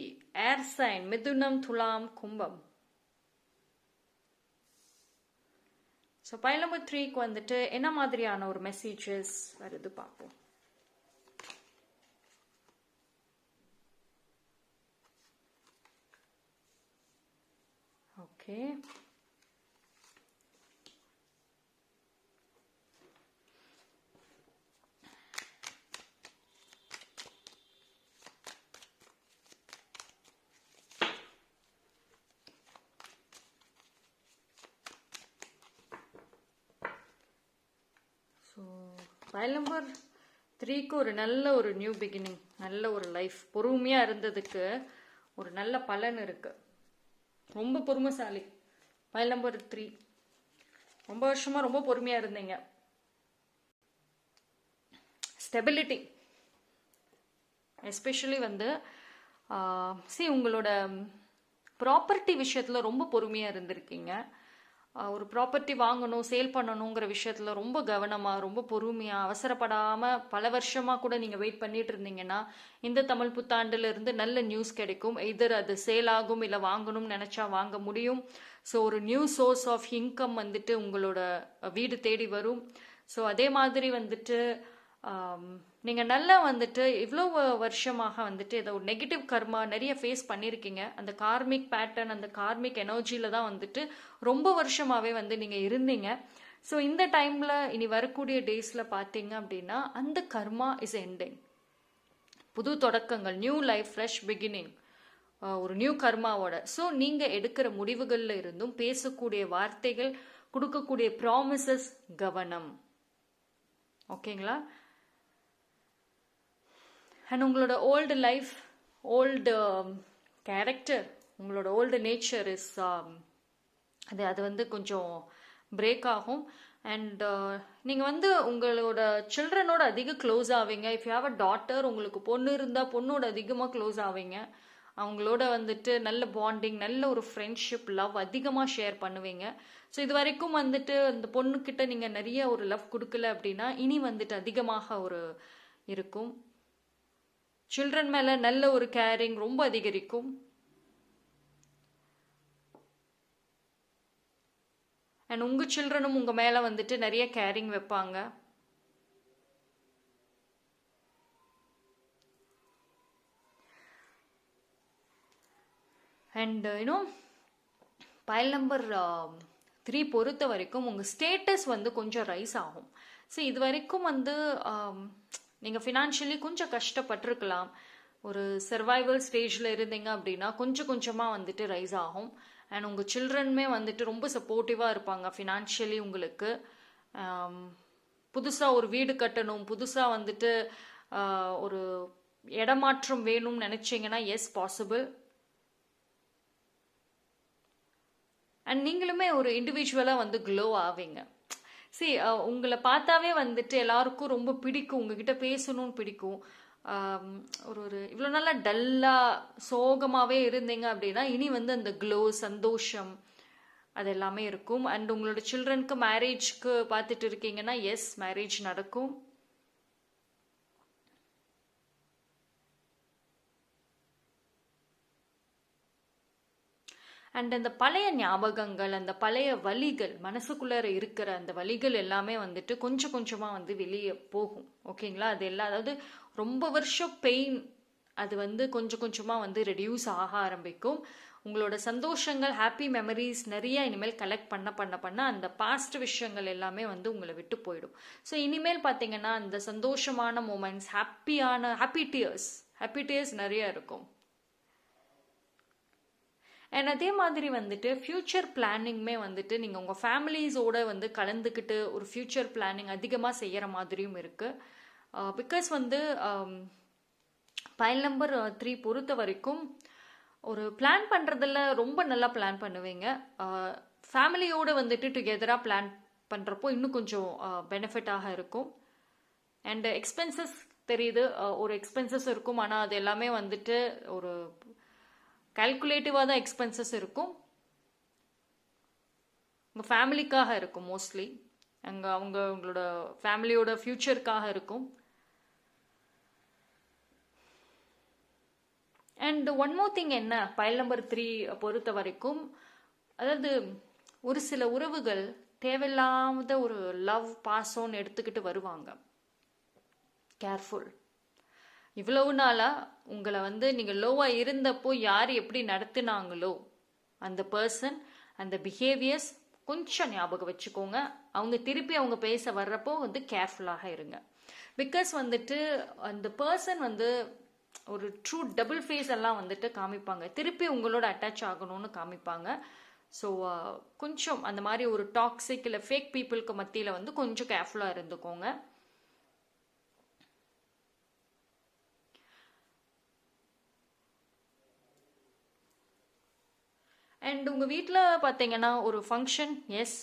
A: air sign, மிதுனம், துலாம், கும்பம். ஸோ பயல் நம்பர் 3க்கு வந்துட்டு என்ன மாதிரியான ஒரு மெசேஜஸ் வருது பார்ப்போம். ஓகே, பயல் நம்பர் 3க்கு ஒரு நல்ல ஒரு நியூ பிகினிங், நல்ல ஒரு லைஃப். பொறுமையாக இருந்ததுக்கு ஒரு நல்ல பலன் இருக்கு. ரொம்ப பொறுமைசாலி பயல் நம்பர் 3. ரொம்ப வருஷமா ரொம்ப பொறுமையாக இருந்தீங்க. ஸ்டெபிலிட்டி எஸ்பெஷலி வந்து உங்களோட ப்ராப்பர்ட்டி விஷயத்தில் ரொம்ப பொறுமையாக இருந்திருக்கீங்க. ஒரு ப்ராப்பர்ட்டி வாங்கணும், சேல் பண்ணணுங்கிற விஷயத்தில் ரொம்ப கவனமாக, ரொம்ப பொறுமையாக, அவசரப்படாமல் பல வருஷமாக கூட நீங்கள் வெயிட் பண்ணிட்டு இருந்தீங்கன்னா இந்த தமிழ் புத்தாண்டுலேருந்து நல்ல நியூஸ் கிடைக்கும். எதர் அது சேல் ஆகும், இல்லை வாங்கணும்னு நினச்சா வாங்க முடியும். ஸோ ஒரு நியூ சோர்ஸ் ஆஃப் இன்கம் வந்துட்டு உங்களோட வீடு தேடி வரும். ஸோ அதே மாதிரி வந்துட்டு நீங்கள் நல்லா வந்துட்டு இவ்வளோ வருஷமாக வந்துட்டு ஏதோ ஒரு நெகட்டிவ் கர்மா நிறைய ஃபேஸ் பண்ணியிருக்கீங்க. அந்த கார்மிக் பேட்டர்ன், அந்த கார்மிக் எனர்ஜியில் தான் வந்துட்டு ரொம்ப வருஷமாகவே வந்து நீங்கள் இருந்தீங்க. ஸோ இந்த டைமில் இனி வரக்கூடிய டேஸில் பார்த்தீங்க அப்படின்னா அந்த கர்மா இஸ் எண்டிங். புது தொடக்கங்கள், நியூ லைஃப், ஃப்ரெஷ் பிகினிங், ஒரு நியூ கர்மாவோட. ஸோ நீங்கள் எடுக்கிற முடிவுகளில் இருந்தும் பேசக்கூடிய வார்த்தைகள், கொடுக்கக்கூடிய ப்ராமிசஸ் கவனம். ஓகேங்களா? அண்ட் உங்களோட ஓல்டு லைஃப், ஓல்டு கேரக்டர், உங்களோட ஓல்டு நேச்சர் இஸ் அது வந்து கொஞ்சம் பிரேக் ஆகும். அண்ட் நீங்கள் வந்து உங்களோட சில்ட்ரனோட அதிக க்ளோஸ் ஆவீங்க. If you have a daughter, உங்களுக்கு பொண்ணு இருந்தால் பொண்ணோட அதிகமாக க்ளோஸ் ஆவீங்க. அவங்களோட வந்துட்டு நல்ல பாண்டிங், நல்ல ஒரு ஃப்ரெண்ட்ஷிப், லவ் அதிகமாக ஷேர் பண்ணுவீங்க. ஸோ இது வரைக்கும் வந்துட்டு அந்த பொண்ணுக்கிட்ட நீங்கள் நிறைய ஒரு லவ் கொடுக்கல அப்படின்னா இனி வந்துட்டு அதிகமாக ஒரு இருக்கும். சில்ட்ரன் மேலே நல்ல ஒரு கேரிங் ரொம்ப அதிகரிக்கும். அண்ட் உங்கள் சில்ட்ரனும் உங்கள் மேலே வந்துட்டு நிறைய கேரிங் வைப்பாங்க. அண்ட் யூனோ பைல் நம்பர் 3 பொறுத்த வரைக்கும் உங்கள் ஸ்டேட்டஸ் வந்து கொஞ்சம் ரைஸ் ஆகும். ஸோ இது வரைக்கும் வந்து நீங்கள் ஃபினான்ஷியலி கொஞ்சம் கஷ்டப்பட்டிருக்கலாம். ஒரு சர்வைவல் ஸ்டேஜில் இருந்தீங்க அப்படின்னா கொஞ்சம் கொஞ்சமாக வந்துட்டு ரைஸ் ஆகும். அண்ட் உங்கள் சில்ட்ரனுமே வந்துட்டு ரொம்ப சப்போர்ட்டிவாக இருப்பாங்க ஃபினான்ஷியலி உங்களுக்கு. புதுசாக ஒரு வீடு கட்டணும், புதுசாக வந்துட்டு ஒரு இடமாற்றம் வேணும்னு நினச்சிங்கன்னா எஸ் பாசிபிள். அண்ட் நீங்களுமே ஒரு இண்டிவிஜுவலாக வந்து க்ளோ ஆவீங்க. சரி, உங்களை பார்த்தாவே வந்துட்டு எல்லாருக்கும் ரொம்ப பிடிக்கும், உங்ககிட்ட பேசணும்னு பிடிக்கும். ஒரு இவ்வளோ நாளா டல்லாக சோகமாகவே இருந்தீங்க அப்படின்னா இனி வந்து அந்த க்ளோ, சந்தோஷம் அது எல்லாமே இருக்கும். அண்ட் உங்களோட சில்ட்ரனுக்கு மேரேஜ்க்கு பார்த்துட்டு இருக்கீங்கன்னா எஸ், மேரேஜ் நடக்கும். அண்ட் அந்த பழைய ஞாபகங்கள், அந்த பழைய வலிகள், மனசுக்குள்ளார இருக்கிற அந்த வலிகள் எல்லாமே வந்துட்டு கொஞ்சம் கொஞ்சமாக வந்து வெளியே போகும். ஓகேங்களா? அது எல்லாம், அதாவது ரொம்ப வருஷம் பெயின் அது வந்து கொஞ்சம் கொஞ்சமாக வந்து ரெடியூஸ் ஆக ஆரம்பிக்கும். உங்களோட சந்தோஷங்கள், ஹாப்பி மெமரிஸ் நிறைய இனிமேல் கலெக்ட் பண்ண அந்த பாஸ்ட் விஷயங்கள் எல்லாமே வந்து உங்களை விட்டு போயிடும். ஸோ இனிமேல் பார்த்தீங்கன்னா அந்த சந்தோஷமான மூமெண்ட்ஸ், ஹாப்பி டியர்ஸ் நிறைய இருக்கும். அண்ட் அதே மாதிரி வந்துட்டு ஃப்யூச்சர் பிளானிங்குமே வந்துட்டு நீங்கள் உங்கள் ஃபேமிலிஸோட வந்து கலந்துக்கிட்டு ஒரு ஃப்யூச்சர் பிளானிங் அதிகமாக செய்கிற மாதிரியும் இருக்குது. பிகாஸ் வந்து பைல் நம்பர் 3 பொறுத்த வரைக்கும் ஒரு பிளான் பண்ணுறதில் ரொம்ப நல்லா பிளான் பண்ணுவீங்க. ஃபேமிலியோடு வந்துட்டு டுகெதராக பிளான் பண்ணுறப்போ இன்னும் கொஞ்சம் பெனிஃபிட்டாக இருக்கும். அண்ட் எக்ஸ்பென்சஸ் தெரியுது, ஒரு எக்ஸ்பென்சஸ் இருக்கும், ஆனால் அது எல்லாமே வந்துட்டு ஒரு கால்குலேட்டிவாக தான் எக்ஸ்பென்சஸ் இருக்கும். உங்கள் ஃபேமிலிக்காக இருக்கும் மோஸ்ட்லி. உங்களோட ஃபேமிலியோட ஃப்யூச்சருக்காக இருக்கும். அண்ட் ஒன் மோர் திங் என்ன, பைல் நம்பர் 3 பொறுத்த வரைக்கும், அதாவது ஒரு சில உறவுகள் தேவையில்லாத ஒரு லவ் பாசம்னு எடுத்துக்கிட்டு வருவாங்க. கேர்ஃபுல். இவ்வளவு நாளாக உங்களை வந்து நீங்கள் லோவாக இருந்தப்போ யார் எப்படி நடத்தினாங்களோ அந்த பர்சன், அந்த பிஹேவியர்ஸ் கொஞ்சம் ஞாபகம் வச்சுக்கோங்க. அவங்க திருப்பி அவங்க பேச வர்றப்போ வந்து கேர்ஃபுல்லாக இருங்க. பிகாஸ் வந்துட்டு அந்த பர்சன் வந்து ஒரு ட்ரூ டபுள் ஃபேஸ் எல்லாம் வந்துட்டு காமிப்பாங்க, திருப்பி உங்களோட அட்டாச் ஆகணும்னு காமிப்பாங்க. ஸோ கொஞ்சம் அந்த மாதிரி ஒரு டாக்ஸிக் இல்லை ஃபேக் பீப்புளுக்கு மத்தியில் வந்து கொஞ்சம் கேர்ஃபுல்லாக இருந்துக்கோங்க. அண்ட் உங்கள் வீட்டில் பார்த்தீங்கன்னா ஒரு ஃபங்க்ஷன், எஸ்,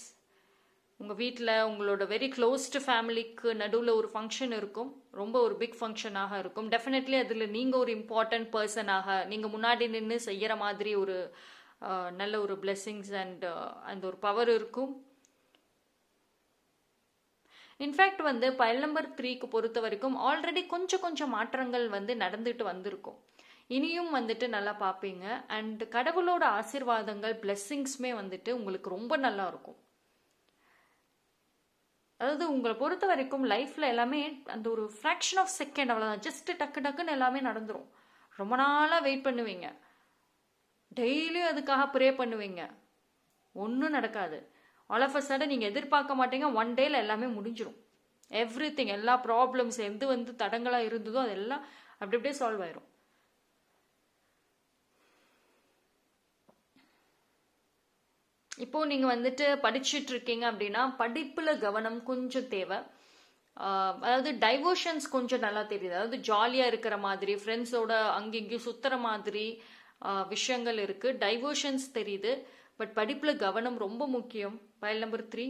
A: உங்கள் வீட்டில் உங்களோட வெரி க்ளோஸ்டு ஃபேமிலிக்கு நடுவில் ஒரு ஃபங்க்ஷன் இருக்கும். ரொம்ப ஒரு பிக் ஃபங்க்ஷனாக இருக்கும். டெஃபினெட்லி அதில் நீங்கள் ஒரு இம்பார்ட்டன்ட் பர்சனாக நீங்கள் முன்னாடி நின்று செய்கிற மாதிரி ஒரு நல்ல ஒரு பிளெஸ்ஸிங்ஸ் அண்ட் அந்த ஒரு பவர் இருக்கும். இன்ஃபேக்ட் வந்து பைல் நம்பர் 3க்கு பொறுத்த வரைக்கும் ஆல்ரெடி கொஞ்சம் மாற்றங்கள் வந்து நடந்துட்டு வந்திருக்கும். இனியும் வந்துட்டு நல்லா பார்ப்பீங்க. அண்ட் கடவுளோட ஆசீர்வாதங்கள், பிளெஸ்ஸிங்ஸுமே வந்துட்டு உங்களுக்கு ரொம்ப நல்லா இருக்கும். அதாவது உங்களை பொறுத்த வரைக்கும் லைஃப்பில் எல்லாமே அந்த ஒரு ஃப்ராக்ஷன் ஆஃப் செகண்ட், அவ்வளோதான், ஜஸ்ட் டக்குன்னு எல்லாமே நடந்துடும். ரொம்ப நாளாக வெயிட் பண்ணுவீங்க, டெய்லியும் அதுக்காக ப்ரே பண்ணுவீங்க, ஒன்றும் நடக்காது. ஆல் ஆஃப் அ சடன் நீங்கள் எதிர்பார்க்க மாட்டீங்க, ஒன் டேல எல்லாமே முடிஞ்சிடும். எவ்ரிதிங், எல்லா ப்ராப்ளம்ஸ் எது வந்து தடங்களாக இருந்ததோ அதெல்லாம் அப்படியே சால்வ் ஆயிரும். இப்போ நீங்கள் வந்துட்டு படிச்சுட்டு இருக்கீங்க அப்படின்னா படிப்பில் கவனம் கொஞ்சம் தேவை. அதாவது டைவர்ஷன்ஸ் கொஞ்சம் நல்லா தெரியுது. அதாவது ஜாலியாக இருக்கிற மாதிரி, ஃப்ரெண்ட்ஸோட அங்கேயும் சுற்றுற மாதிரி விஷயங்கள் இருக்குது. டைவர்ஷன்ஸ் தெரியுது. பட் படிப்பில் கவனம் ரொம்ப முக்கியம். பைல் நம்பர் 3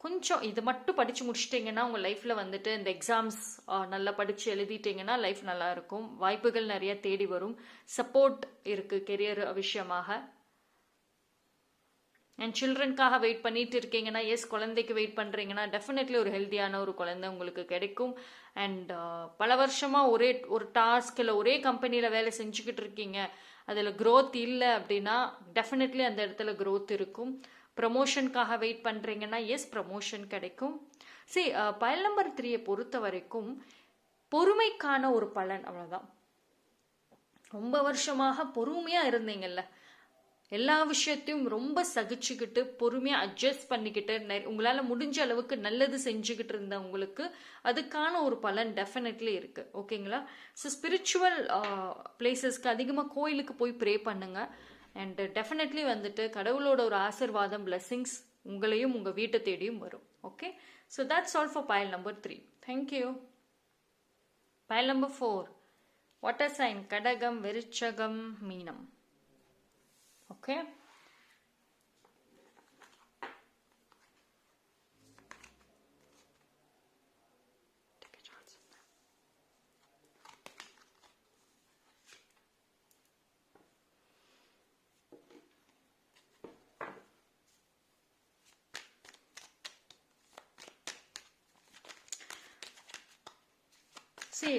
A: கொஞ்சம் இது மட்டும் படித்து முடிச்சிட்டிங்கன்னா உங்கள் லைஃப்பில் வந்துட்டு இந்த எக்ஸாம்ஸ் நல்லா படித்து எழுதிட்டிங்கன்னா லைஃப் நல்லா இருக்கும். வாய்ப்புகள் நிறைய தேடி வரும். சப்போர்ட் இருக்குது கெரியர் விஷயமாக. அண்ட் சில்ட்ரனுக்காக வெயிட் பண்ணிட்டு இருக்கீங்கன்னா, எஸ் குழந்தைக்கு வெயிட் பண்ணுறீங்கன்னா டெஃபினெட்லி ஒரு ஹெல்த்தியான ஒரு குழந்தை உங்களுக்கு கிடைக்கும். அண்ட் பல வருஷமாக ஒரு டாஸ்க் இல்லை ஒரே கம்பெனியில் வேலை செஞ்சுக்கிட்டு இருக்கீங்க, அதில் க்ரோத் இல்லை அப்படின்னா டெஃபினெட்லி அந்த இடத்துல க்ரோத் இருக்கும். ப்ரமோஷனுக்காக வெயிட் பண்ணுறீங்கன்னா எஸ் ப்ரமோஷன் கிடைக்கும். சரி, பைல் நம்பர் 3 பொறுத்த வரைக்கும் பொறுமைக்கான ஒரு பலன், அவ்வளோதான். ரொம்ப வருஷமாக பொறுமையாக இருந்தீங்கல்ல, எல்லா விஷயத்தையும் ரொம்ப சகிச்சுக்கிட்டு பொறுமையாக அட்ஜஸ்ட் பண்ணிக்கிட்டு உங்களால் முடிஞ்ச அளவுக்கு நல்லது செஞ்சுக்கிட்டு இருந்த உங்களுக்கு அதுக்கான ஒரு பலன் டெஃபினெட்லி இருக்குது. ஓகேங்களா? ஸோ ஸ்பிரிச்சுவல் பிளேசஸ்க்கு அதிகமாக கோயிலுக்கு போய் ப்ரே பண்ணுங்க. அண்ட் டெஃபினெட்லி வந்துட்டு கடவுளோட ஒரு ஆசிர்வாதம், பிளெஸிங்ஸ் உங்களையும் உங்கள் வீட்டை தேடியும் வரும். Okay, so that's all for file number 3. Thank you. Pile number 4 water sign கடகம், விருச்சகம், மீனம். Okay. Take a chance. See,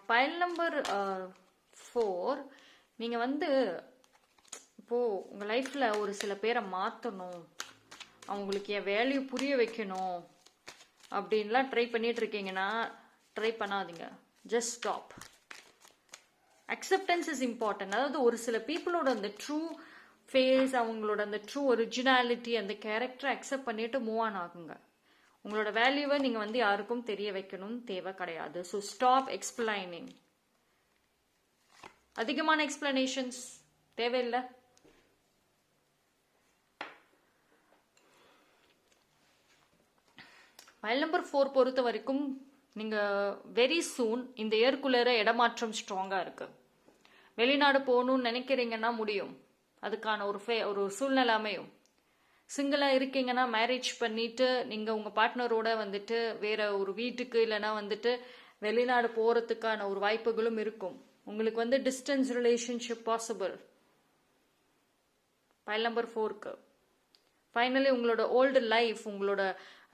A: pile number 4, நீங்கள் வந்து இப்போது உங்கள் லைஃப்பில் ஒரு சில பேரை மாற்றணும், அவங்களுக்கு என் வேல்யூ புரிய வைக்கணும் அப்படின்லாம் ட்ரை பண்ணிட்டு இருக்கீங்கன்னா ட்ரை பண்ணாதீங்க. Just stop. Acceptance is important. அதாவது ஒரு சில பீப்புளோட அந்த ட்ரூ ஃபேஸ், அவங்களோட அந்த ட்ரூ ஒரிஜினாலிட்டி, அந்த கேரக்டரை அக்செப்ட் பண்ணிட்டு மூவ் ஆன் ஆகுங்க. உங்களோட வேல்யூவை நீங்கள் வந்து யாருக்கும் தெரிய வைக்கணும் தேவை கிடையாது. So stop explaining. அதிகமான எக்ஸ்பிளனேஷன்ஸ் தேவையில்லை. பைல் நம்பர் 4 பொறுத்த வரைக்கும் நீங்கள் வெரி சூன் இந்த இயர்க்குள்ளே இடமாற்றம் ஸ்ட்ராங்காக இருக்குது. வெளிநாடு போகணும்னு நினைக்கிறீங்கன்னா முடியும், அதுக்கான ஒரு சூழ்நிலை அமையும். சிங்கிளாக இருக்கீங்கன்னா மேரேஜ் பண்ணிவிட்டு நீங்கள் உங்கள் பார்ட்னரோட வந்துட்டு வேற ஒரு வீட்டுக்கு இல்லைனா வந்துட்டு வெளிநாடு போகிறதுக்கான ஒரு வாய்ப்புகளும் இருக்கும். உங்களுக்கு வந்து distance relationship possible. File number 4க்கு ஃபைனலி உங்களோட ஓல்டு லைஃப், உங்களோட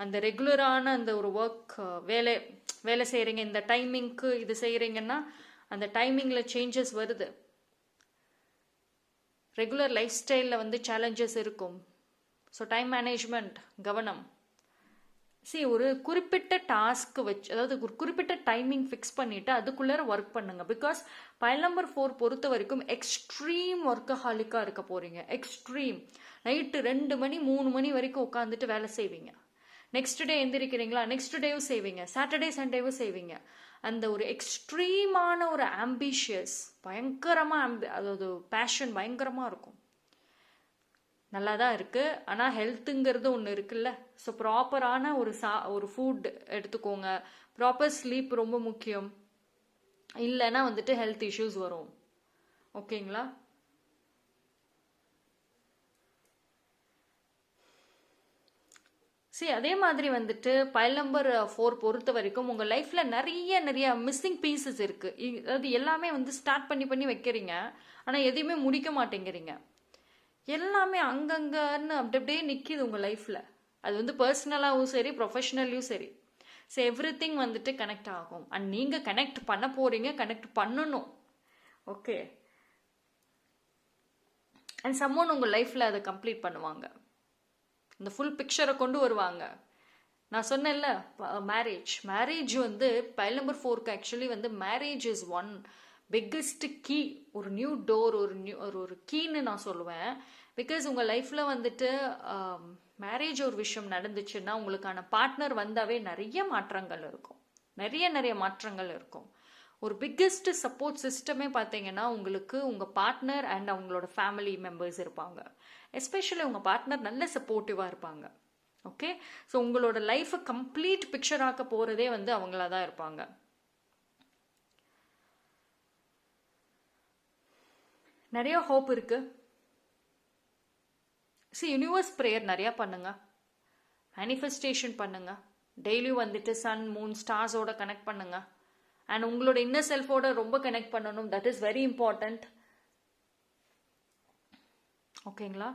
A: அந்த ரெகுலரான அந்த ஒரு ஒர்க் வேலை செய்கிறீங்க, இந்த டைமிங்க்கு இது செய்கிறீங்கன்னா அந்த டைமிங்கில் சேஞ்சஸ் வருது. ரெகுலர் லைஃப் ஸ்டைலில் வந்து சேலஞ்சஸ் இருக்கும். ஸோ டைம் மேனேஜ்மெண்ட் கவனம். ஒரு குறிப்பிட்ட டாஸ்க்கு வச்சு, அதாவது ஒரு குறிப்பிட்ட டைமிங் ஃபிக்ஸ் பண்ணிவிட்டு அதுக்குள்ளே ஒர்க் பண்ணுங்க. பிகாஸ் பைல் நம்பர் 4 பொறுத்த வரைக்கும் எக்ஸ்ட்ரீம் ஒர்க்கஹாலிக்காக இருக்க போகிறீங்க. எக்ஸ்ட்ரீம். நைட்டு 2 மணி 3 மணி வரைக்கும் உட்காந்துட்டு வேலை செய்வீங்க. நெக்ஸ்ட் டே எந்திரிக்கிறீங்களா, நெக்ஸ்ட் டேவும் செய்வீங்க, சாட்டர்டே சண்டேவும் செய்வீங்க. அந்த ஒரு எக்ஸ்ட்ரீமான ஒரு ஆம்பிஷியஸ், பயங்கரமாக அதாவது பேஷன் பயங்கரமாக இருக்கும். நல்லா தான் இருக்குது. ஆனால் ஹெல்த்துங்கிறது ஒன்று இருக்குல்ல. ஸோ ப்ராப்பரான ஒரு ஃபுட் எடுத்துக்கோங்க. ப்ராப்பர் ஸ்லீப் ரொம்ப முக்கியம். இல்லைன்னா வந்துட்டு ஹெல்த் இஷ்யூஸ் வரும். ஓகேங்களா? அதே மாதிரி வந்துட்டு பைல் நம்பர் 4 பொறுத்த வரைக்கும் உங்கள் லைஃப்பில் நிறைய மிஸ்ஸிங் பீசஸ் இருக்குது. அதாவது எல்லாமே வந்து ஸ்டார்ட் பண்ணி வைக்கிறீங்க, ஆனால் எதையுமே முடிக்க மாட்டேங்கிறீங்க. எல்லாமே அங்கங்கன்னு அப்படியே நிற்கிது உங்கள் லைஃப்பில். அது வந்து பர்சனலாகவும் சரி, ப்ரொஃபஷ்னல்லையும் சரி. எவ்ரிதிங் வந்துட்டு கனெக்ட் ஆகும். அண்ட் நீங்கள் கனெக்ட் பண்ண போகிறீங்க, கனெக்ட் பண்ணணும். ஓகே. அண்ட் சம்மோன் உங்கள் லைஃப்பில் அதை கம்ப்ளீட் பண்ணுவாங்க. இந்த ஃபுல் பிக்சரை கொண்டு வருவாங்க. நான் சொன்னேன்ல, மேரேஜ் வந்து பைல் நம்பர் 4க்கு ஆக்சுவலி வந்து marriage is one biggest key. ஒரு நியூ டோர், ஒரு கீன்னு நான் சொல்லுவேன். பிகாஸ் உங்கள் லைஃப்பில் வந்துட்டு மேரேஜ் ஒரு விஷயம் நடந்துச்சுன்னா உங்களுக்கான பார்ட்னர் வந்தாவே நிறைய மாற்றங்கள் இருக்கும். நிறைய மாற்றங்கள் இருக்கும். ஒரு பிக்கெஸ்ட் சப்போர்ட் சிஸ்டமே பார்த்தீங்கன்னா உங்களுக்கு உங்கள் பார்ட்னர் அண்ட் அவங்களோட ஃபேமிலி மெம்பர்ஸ் இருப்பாங்க. எஸ்பெஷலி உங்கள் பார்ட்னர் நல்ல சப்போர்ட்டிவாக இருப்பாங்க. ஓகே, ஸோ உங்களோட லைஃப்பை கம்ப்ளீட் பிக்சர் ஆக்க போகிறதே வந்து அவங்களா தான் இருப்பாங்க. நிறைய ஹோப் இருக்கு. யூனிவர்ஸ் ப்ரேயர் நிறையா பண்ணுங்க, மேனிஃபெஸ்டேஷன் பண்ணுங்க, டெய்லியும் வந்துட்டு சன் மூன் ஸ்டார்ஸோட கனெக்ட் பண்ணுங்க. அண்ட் உங்களோட இன்னர் செல்ஃபோட ரொம்ப கனெக்ட் பண்ணணும். That is very important. ஓகேங்களா?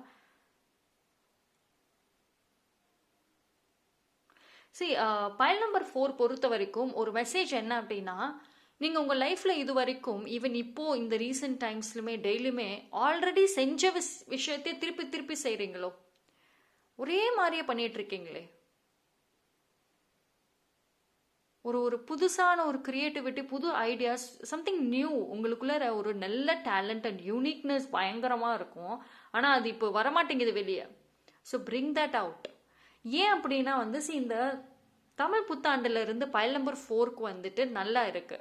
A: பைல் நம்பர் 4 பொறுத்த வரைக்கும் ஒரு மெசேஜ் என்ன அப்படின்னா, நீங்கள் உங்கள் லைஃப்பில் இது வரைக்கும் ஈவன் இப்போது இந்த ரீசெண்ட் டைம்ஸ்லுமே டெய்லியுமே ஆல்ரெடி செஞ்ச விஷயத்தை திருப்பி திருப்பி செய்கிறீங்களோ, ஒரே மாதிரியே பண்ணிட்டு இருக்கீங்களே. ஒரு புதுசான ஒரு கிரியேட்டிவிட்டி, புது ஐடியாஸ், சம்திங் நியூ, உங்களுக்குள்ள ஒரு நல்ல டேலண்ட் அண்ட் யூனிக்னஸ் பயங்கரமாக இருக்கும். ஆனால் அது இப்போ வரமாட்டேங்குது வெளியே. So bring that out. ஏன் அப்படின்னா வந்து இந்த தமிழ் புத்தாண்டுல இருந்து பைல் நம்பர் 4க்கு வந்துட்டு நல்லா இருக்கு,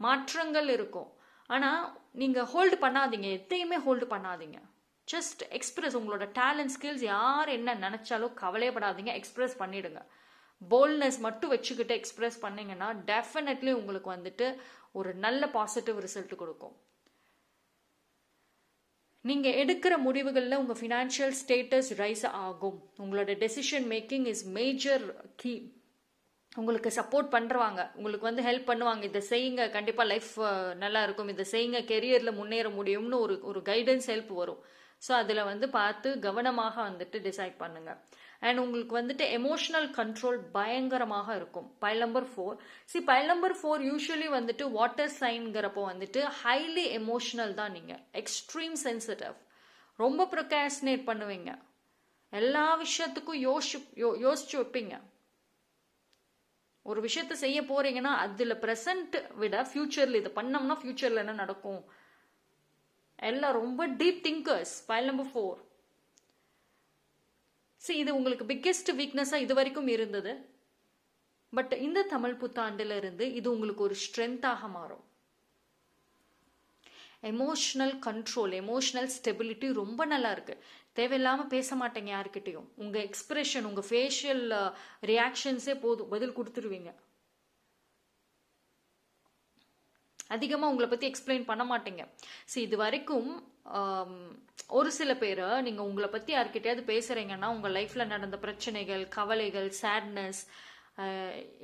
A: மாற்றங்கள் இருக்கும். ஆனால் நீங்கள் ஹோல்டு பண்ணாதீங்க, எதையுமே ஹோல்டு பண்ணாதீங்க. ஜஸ்ட் எக்ஸ்பிரஸ் உங்களோட டேலண்ட், ஸ்கில்ஸ். யார் என்ன நினைச்சாலும் கவலைப்படாதீங்க, எக்ஸ்பிரஸ் பண்ணிடுங்க. போல்ட்னஸ் மட்டும் வச்சுக்கிட்டு எக்ஸ்பிரஸ் பண்ணீங்கன்னா டெஃபினெட்லி உங்களுக்கு வந்துட்டு ஒரு நல்ல பாசிட்டிவ் ரிசல்ட் கொடுக்கும். நீங்கள் எடுக்கிற முடிவுகளில் உங்கள் ஃபினான்ஷியல் ஸ்டேட்டஸ் ரைஸ் ஆகும். உங்களோட decision making is major key. உங்களுக்கு சப்போர்ட் பண்ணுறவாங்க, உங்களுக்கு வந்து ஹெல்ப் பண்ணுவாங்க. இதை செய்யுங்க, கண்டிப்பாக லைஃப் நல்லா இருக்கும், இதை செய்யுங்க, கெரியரில் முன்னேற முடியும்னு ஒரு கைடன்ஸ் ஹெல்ப் வரும். ஸோ அதில் வந்து பார்த்து கவனமாக வந்துட்டு டிசைட் பண்ணுங்க. அண்ட் உங்களுக்கு வந்துட்டு எமோஷனல் கண்ட்ரோல் பயங்கரமாக இருக்கும். File number 4. File number 4 usually வந்துட்டு வாட்டர் சைன்கிறப்போ வந்துட்டு ஹைலி எமோஷனல் தான். நீங்கள் எக்ஸ்ட்ரீம் சென்சிட்டிவ், ரொம்ப ப்ரொகாஸ்டினேட் பண்ணுவீங்க, எல்லா விஷயத்துக்கும் யோசிச்சு வைப்பீங்க. ஒரு விஷயத்த செய்ய போறீங்கன்னா அதில் ப்ரெசன்ட் விட ஃபியூச்சரில் இதை பண்ணோம்னா ஃபியூச்சரில் என்ன நடக்கும், எல்லாம் ரொம்ப டீப் திங்கர்ஸ். File number 4. இது உங்களுக்கு பிக்கெஸ்ட் வீக்னஸாக இது வரைக்கும் இருந்தது. பட் இந்த தமிழ் புத்தாண்டுல இருந்து இது உங்களுக்கு ஒரு ஸ்ட்ரென்த்தாக மாறும். எமோஷனல் கண்ட்ரோல், எமோஷனல் ஸ்டெபிலிட்டி ரொம்ப நல்லா இருக்கு. தேவையில்லாமல் பேச மாட்டேங்க யாருக்கிட்டையும். உங்கள் எக்ஸ்பிரஷன், உங்கள் ஃபேஷியல் ரியாக்ஷன்ஸே போதும், பதில் கொடுத்துருவீங்க. அதிகமாக உங்களை பற்றி எக்ஸ்பிளைன் பண்ண மாட்டேங்க. இது வரைக்கும் ஒரு சில பேர் நீங்கள் உங்களை பற்றி யார்கிட்டயாவது பேசுகிறீங்கன்னா உங்கள் லைஃப்பில் நடந்த பிரச்சனைகள், கவலைகள், சேட்னஸ்,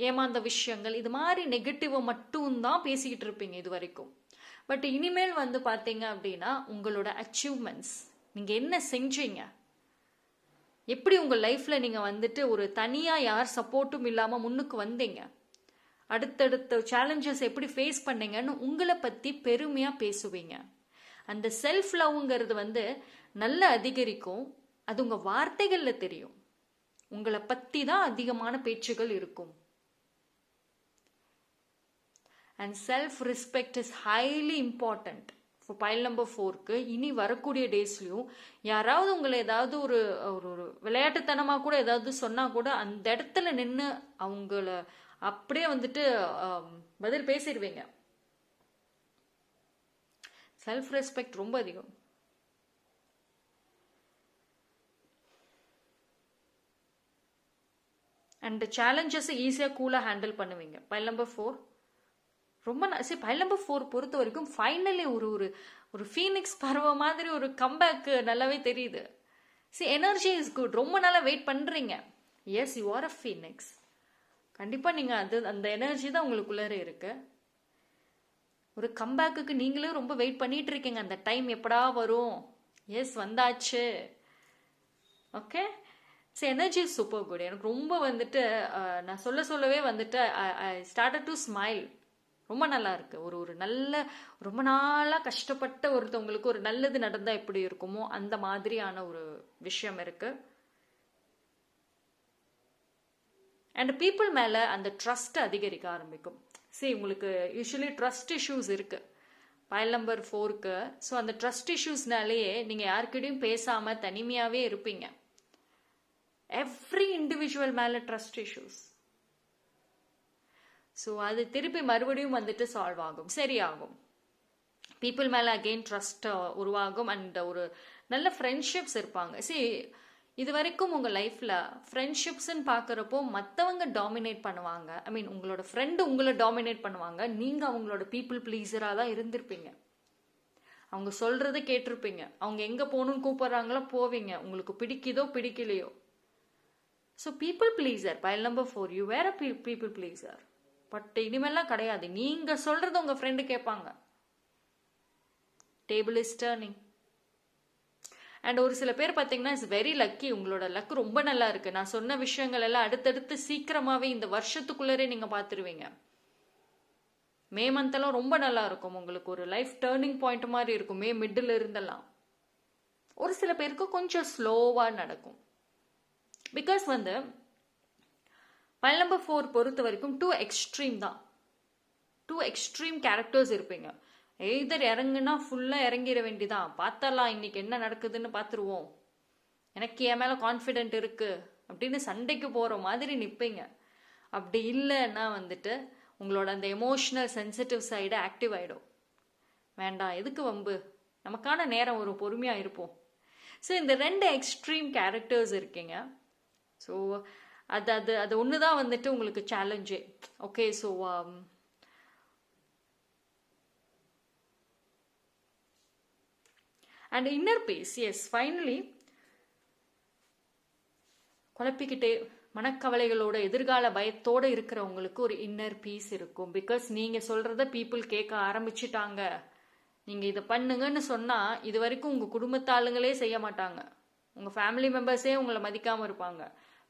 A: ஏமாந்த விஷயங்கள், இது மாதிரி நெகட்டிவை மட்டும்தான் பேசிக்கிட்டு இருப்பீங்க இது வரைக்கும். பட் இனிமேல் வந்து பார்த்தீங்க அப்படின்னா உங்களோட அச்சீவ்மெண்ட்ஸ், நீங்கள் என்ன செஞ்சீங்க, எப்படி உங்கள் லைஃப்பில் நீங்கள் வந்துட்டு ஒரு தனியாக யார் சப்போர்ட்டும் இல்லாமல் முன்னுக்கு வந்தீங்க, அடுத்தடுத்த சேலஞ்சஸ் எப்படி ஃபேஸ் பண்ணீங்கன்னு உங்களை பற்றி பெருமையாக பேசுவீங்க. அந்த செல்ஃப் லவ்ங்கிறது வந்து நல்ல அதிகரிக்கும். அது உங்கள் வார்த்தைகளில் தெரியும். உங்களை பற்றி தான் அதிகமான பேச்சுகள் இருக்கும். And self respect is highly important for file number 4க்கு. இனி வரக்கூடிய டேஸ்லையும் யாராவது உங்களை ஏதாவது ஒரு ஒரு விளையாட்டுத்தனமாக கூட ஏதாவது சொன்னால் கூட அந்த இடத்துல நின்று அவங்கள அப்படியே வந்துட்டு பதில் பேசிடுவீங்க. செல்ஃப் ரெஸ்பெக்ட் ரொம்ப அதிகம். அண்ட் சேலஞ்சஸ் ஈஸியாக கூலாக ஹேண்டில் பண்ணுவீங்க. பைல் நம்பர் 4 ரொம்ப பைல் நம்பர் 4 பொறுத்த வரைக்கும் ஃபைனலி ஒரு ஒரு ஃபீனிக்ஸ் பறவை மாதிரி ஒரு கம்பேக் நல்லாவே தெரியுது. Energy is good. ரொம்ப நாளாக வெயிட் பண்ணுறீங்க. Yes, you are a phoenix. கண்டிப்பாக நீங்கள் அந்த எனர்ஜி தான் உங்களுக்குள்ளே இருக்கு. ஒரு கம்பேக்குக்கு நீங்களும் ரொம்ப வெயிட் பண்ணிட்டு இருக்கீங்க. அந்த டைம் எப்படா வரும்? எஸ், வந்தாச்சு. Okay, energy is super good. எனக்கு ரொம்ப வந்துட்டு நான் சொல்லவே வந்துட்டு ஐ ஸ்டார்டட் டு ஸ்மைல். ரொம்ப நல்லா இருக்கு. ஒரு நல்ல ரொம்ப நாளாக கஷ்டப்பட்ட ஒருத்தவங்களுக்கு ஒரு நல்லது நடந்தால் எப்படி இருக்குமோ அந்த மாதிரியான ஒரு விஷயம் இருக்கு. அண்ட் பீப்புள் மேலே அந்த ட்ரஸ்ட் அதிகரிக்க ஆரம்பிக்கும். உங்களுக்கு யூஸ்வலி ட்ரஸ்ட் இஷ்யூஸ் இருக்கு பைல் நம்பர் 4க்கு. ஸோ அந்த ட்ரஸ்ட் இஷ்யூஸ்னாலேயே நீங்கள் யாருக்கிட்டையும் பேசாமல் தனிமையாகவே இருப்பீங்க. எவ்ரி இண்டிவிஜுவல் மேலே ட்ரஸ்ட் இஷ்யூஸ். ஸோ அது திருப்பி மறுபடியும் வந்துட்டு சால்வ் ஆகும், சரியாகும். பீப்புள் மேலே அகெயின் ட்ரஸ்ட் உருவாகும். அண்ட் ஒரு நல்ல ஃப்ரெண்ட்ஷிப்ஸ் இருப்பாங்க. இது வரைக்கும் உங்கள் லைஃப்பில் ஃப்ரெண்ட்ஷிப்ஸ்ன்னு பார்க்குறப்போ மற்றவங்க டாமினேட் பண்ணுவாங்க. ஐ மீன் உங்களோட ஃப்ரெண்டு உங்களை டாமினேட் பண்ணுவாங்க. நீங்கள் அவங்களோட பீப்புள் ப்ளீஸராக தான் இருந்திருப்பீங்க. அவங்க சொல்கிறத கேட்டிருப்பீங்க. அவங்க எங்கே போகணுன்னு கூப்பிட்றாங்களோ போவீங்க. உங்களுக்கு பிடிக்குதோ பிடிக்கலையோ. So people pleaser file number 4, you வேற பீப்புள் ப்ளீஸர். பட் இனிமேலாம் கிடையாது. நீங்கள் சொல்கிறத உங்கள் ஃப்ரெண்டு கேட்பாங்க. Table is turning. அண்ட் ஒரு சில பேர் பார்த்தீங்கன்னா இட்ஸ் வெரி லக்கி. உங்களோட லக் ரொம்ப நல்லா இருக்கு. நான் சொன்ன விஷயங்கள் எல்லாம் அடுத்தடுத்து சீக்கிரமாகவே இந்த வருஷத்துக்குள்ளரே நீங்கள் பார்த்துருவீங்க. மே மந்த்தெல்லாம் ரொம்ப நல்லா இருக்கும். உங்களுக்கு ஒரு லைஃப் டேர்னிங் பாயிண்ட் மாதிரி இருக்கும். மே மிடில் இருந்தெல்லாம். ஒரு சில பேருக்கு கொஞ்சம் ஸ்லோவாக நடக்கும். பிகாஸ் பைல் நம்பர் 4 பொறுத்த வரைக்கும் 2 எக்ஸ்ட்ரீம் தான். 2 எக்ஸ்ட்ரீம் கேரக்டர்ஸ் இருப்பீங்க. எய்தர் இறங்குனா ஃபுல்லாக இறங்கிட வேண்டிதான். பார்த்தலாம் இன்னைக்கு என்ன நடக்குதுன்னு பார்த்துருவோம், எனக்கு என் மேலே கான்ஃபிடென்ட் இருக்குது அப்படின்னு சண்டைக்கு போகிற மாதிரி நிற்பீங்க. அப்படி இல்லைன்னா உங்களோட அந்த எமோஷ்னல் சென்சிட்டிவ் சைடு ஆக்டிவ் ஆகிடும். வேண்டாம், எதுக்கு வம்பு, நமக்கான நேரம் ஒரு பொறுமையாக இருப்போம். ஸோ இந்த 2 எக்ஸ்ட்ரீம் கேரக்டர்ஸ் இருக்கீங்க. ஸோ அது அது அது ஒன்று தான் உங்களுக்கு சேலஞ்சே. Okay, so and inner peace, yes, finally குழப்பிக்கிட்டே மனக்கவலைகளோட எதிர்கால பயத்தோடு இருக்கிறவங்களுக்கு ஒரு இன்னர் பீஸ் இருக்கும். பிகாஸ் நீங்கள் சொல்கிறத பீப்புள் கேட்க ஆரம்பிச்சிட்டாங்க. நீங்கள் இதை பண்ணுங்கன்னு சொன்னால் இது வரைக்கும் உங்கள் குடும்பத்தாளுங்களே செய்ய மாட்டாங்க. உங்கள் ஃபேமிலி மெம்பர்ஸே உங்களை மதிக்காமல் இருப்பாங்க.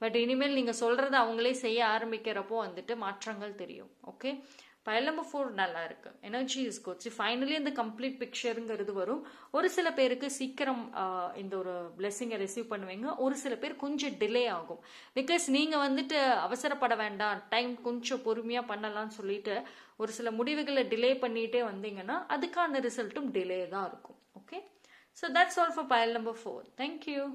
A: பட் இனிமேல் நீங்கள் சொல்கிறத அவங்களே செய்ய ஆரம்பிக்கிறப்போ மாற்றங்கள் தெரியும். ஓகே, பைல் நம்பர் 4 நல்லா இருக்கு. Energy is good. ஃபைனலி இந்த கம்ப்ளீட் பிக்சருங்கிறது வரும். ஒரு சில பேருக்கு சீக்கிரம் இந்த ஒரு பிளெஸிங்கை ரிசீவ் பண்ணுவீங்க. ஒரு சில பேர் கொஞ்சம் டிலே ஆகும். பிகாஸ் நீங்கள் அவசரப்பட வேண்டாம், டைம் கொஞ்சம் பொறுமையாக பண்ணலாம்னு சொல்லிட்டு ஒரு சில முடிவுகளை டிலே பண்ணிகிட்டே வந்தீங்கன்னா அதுக்கான ரிசல்ட்டும் டிலே தான் இருக்கும். Okay, so that's all for file number 4. Thank you.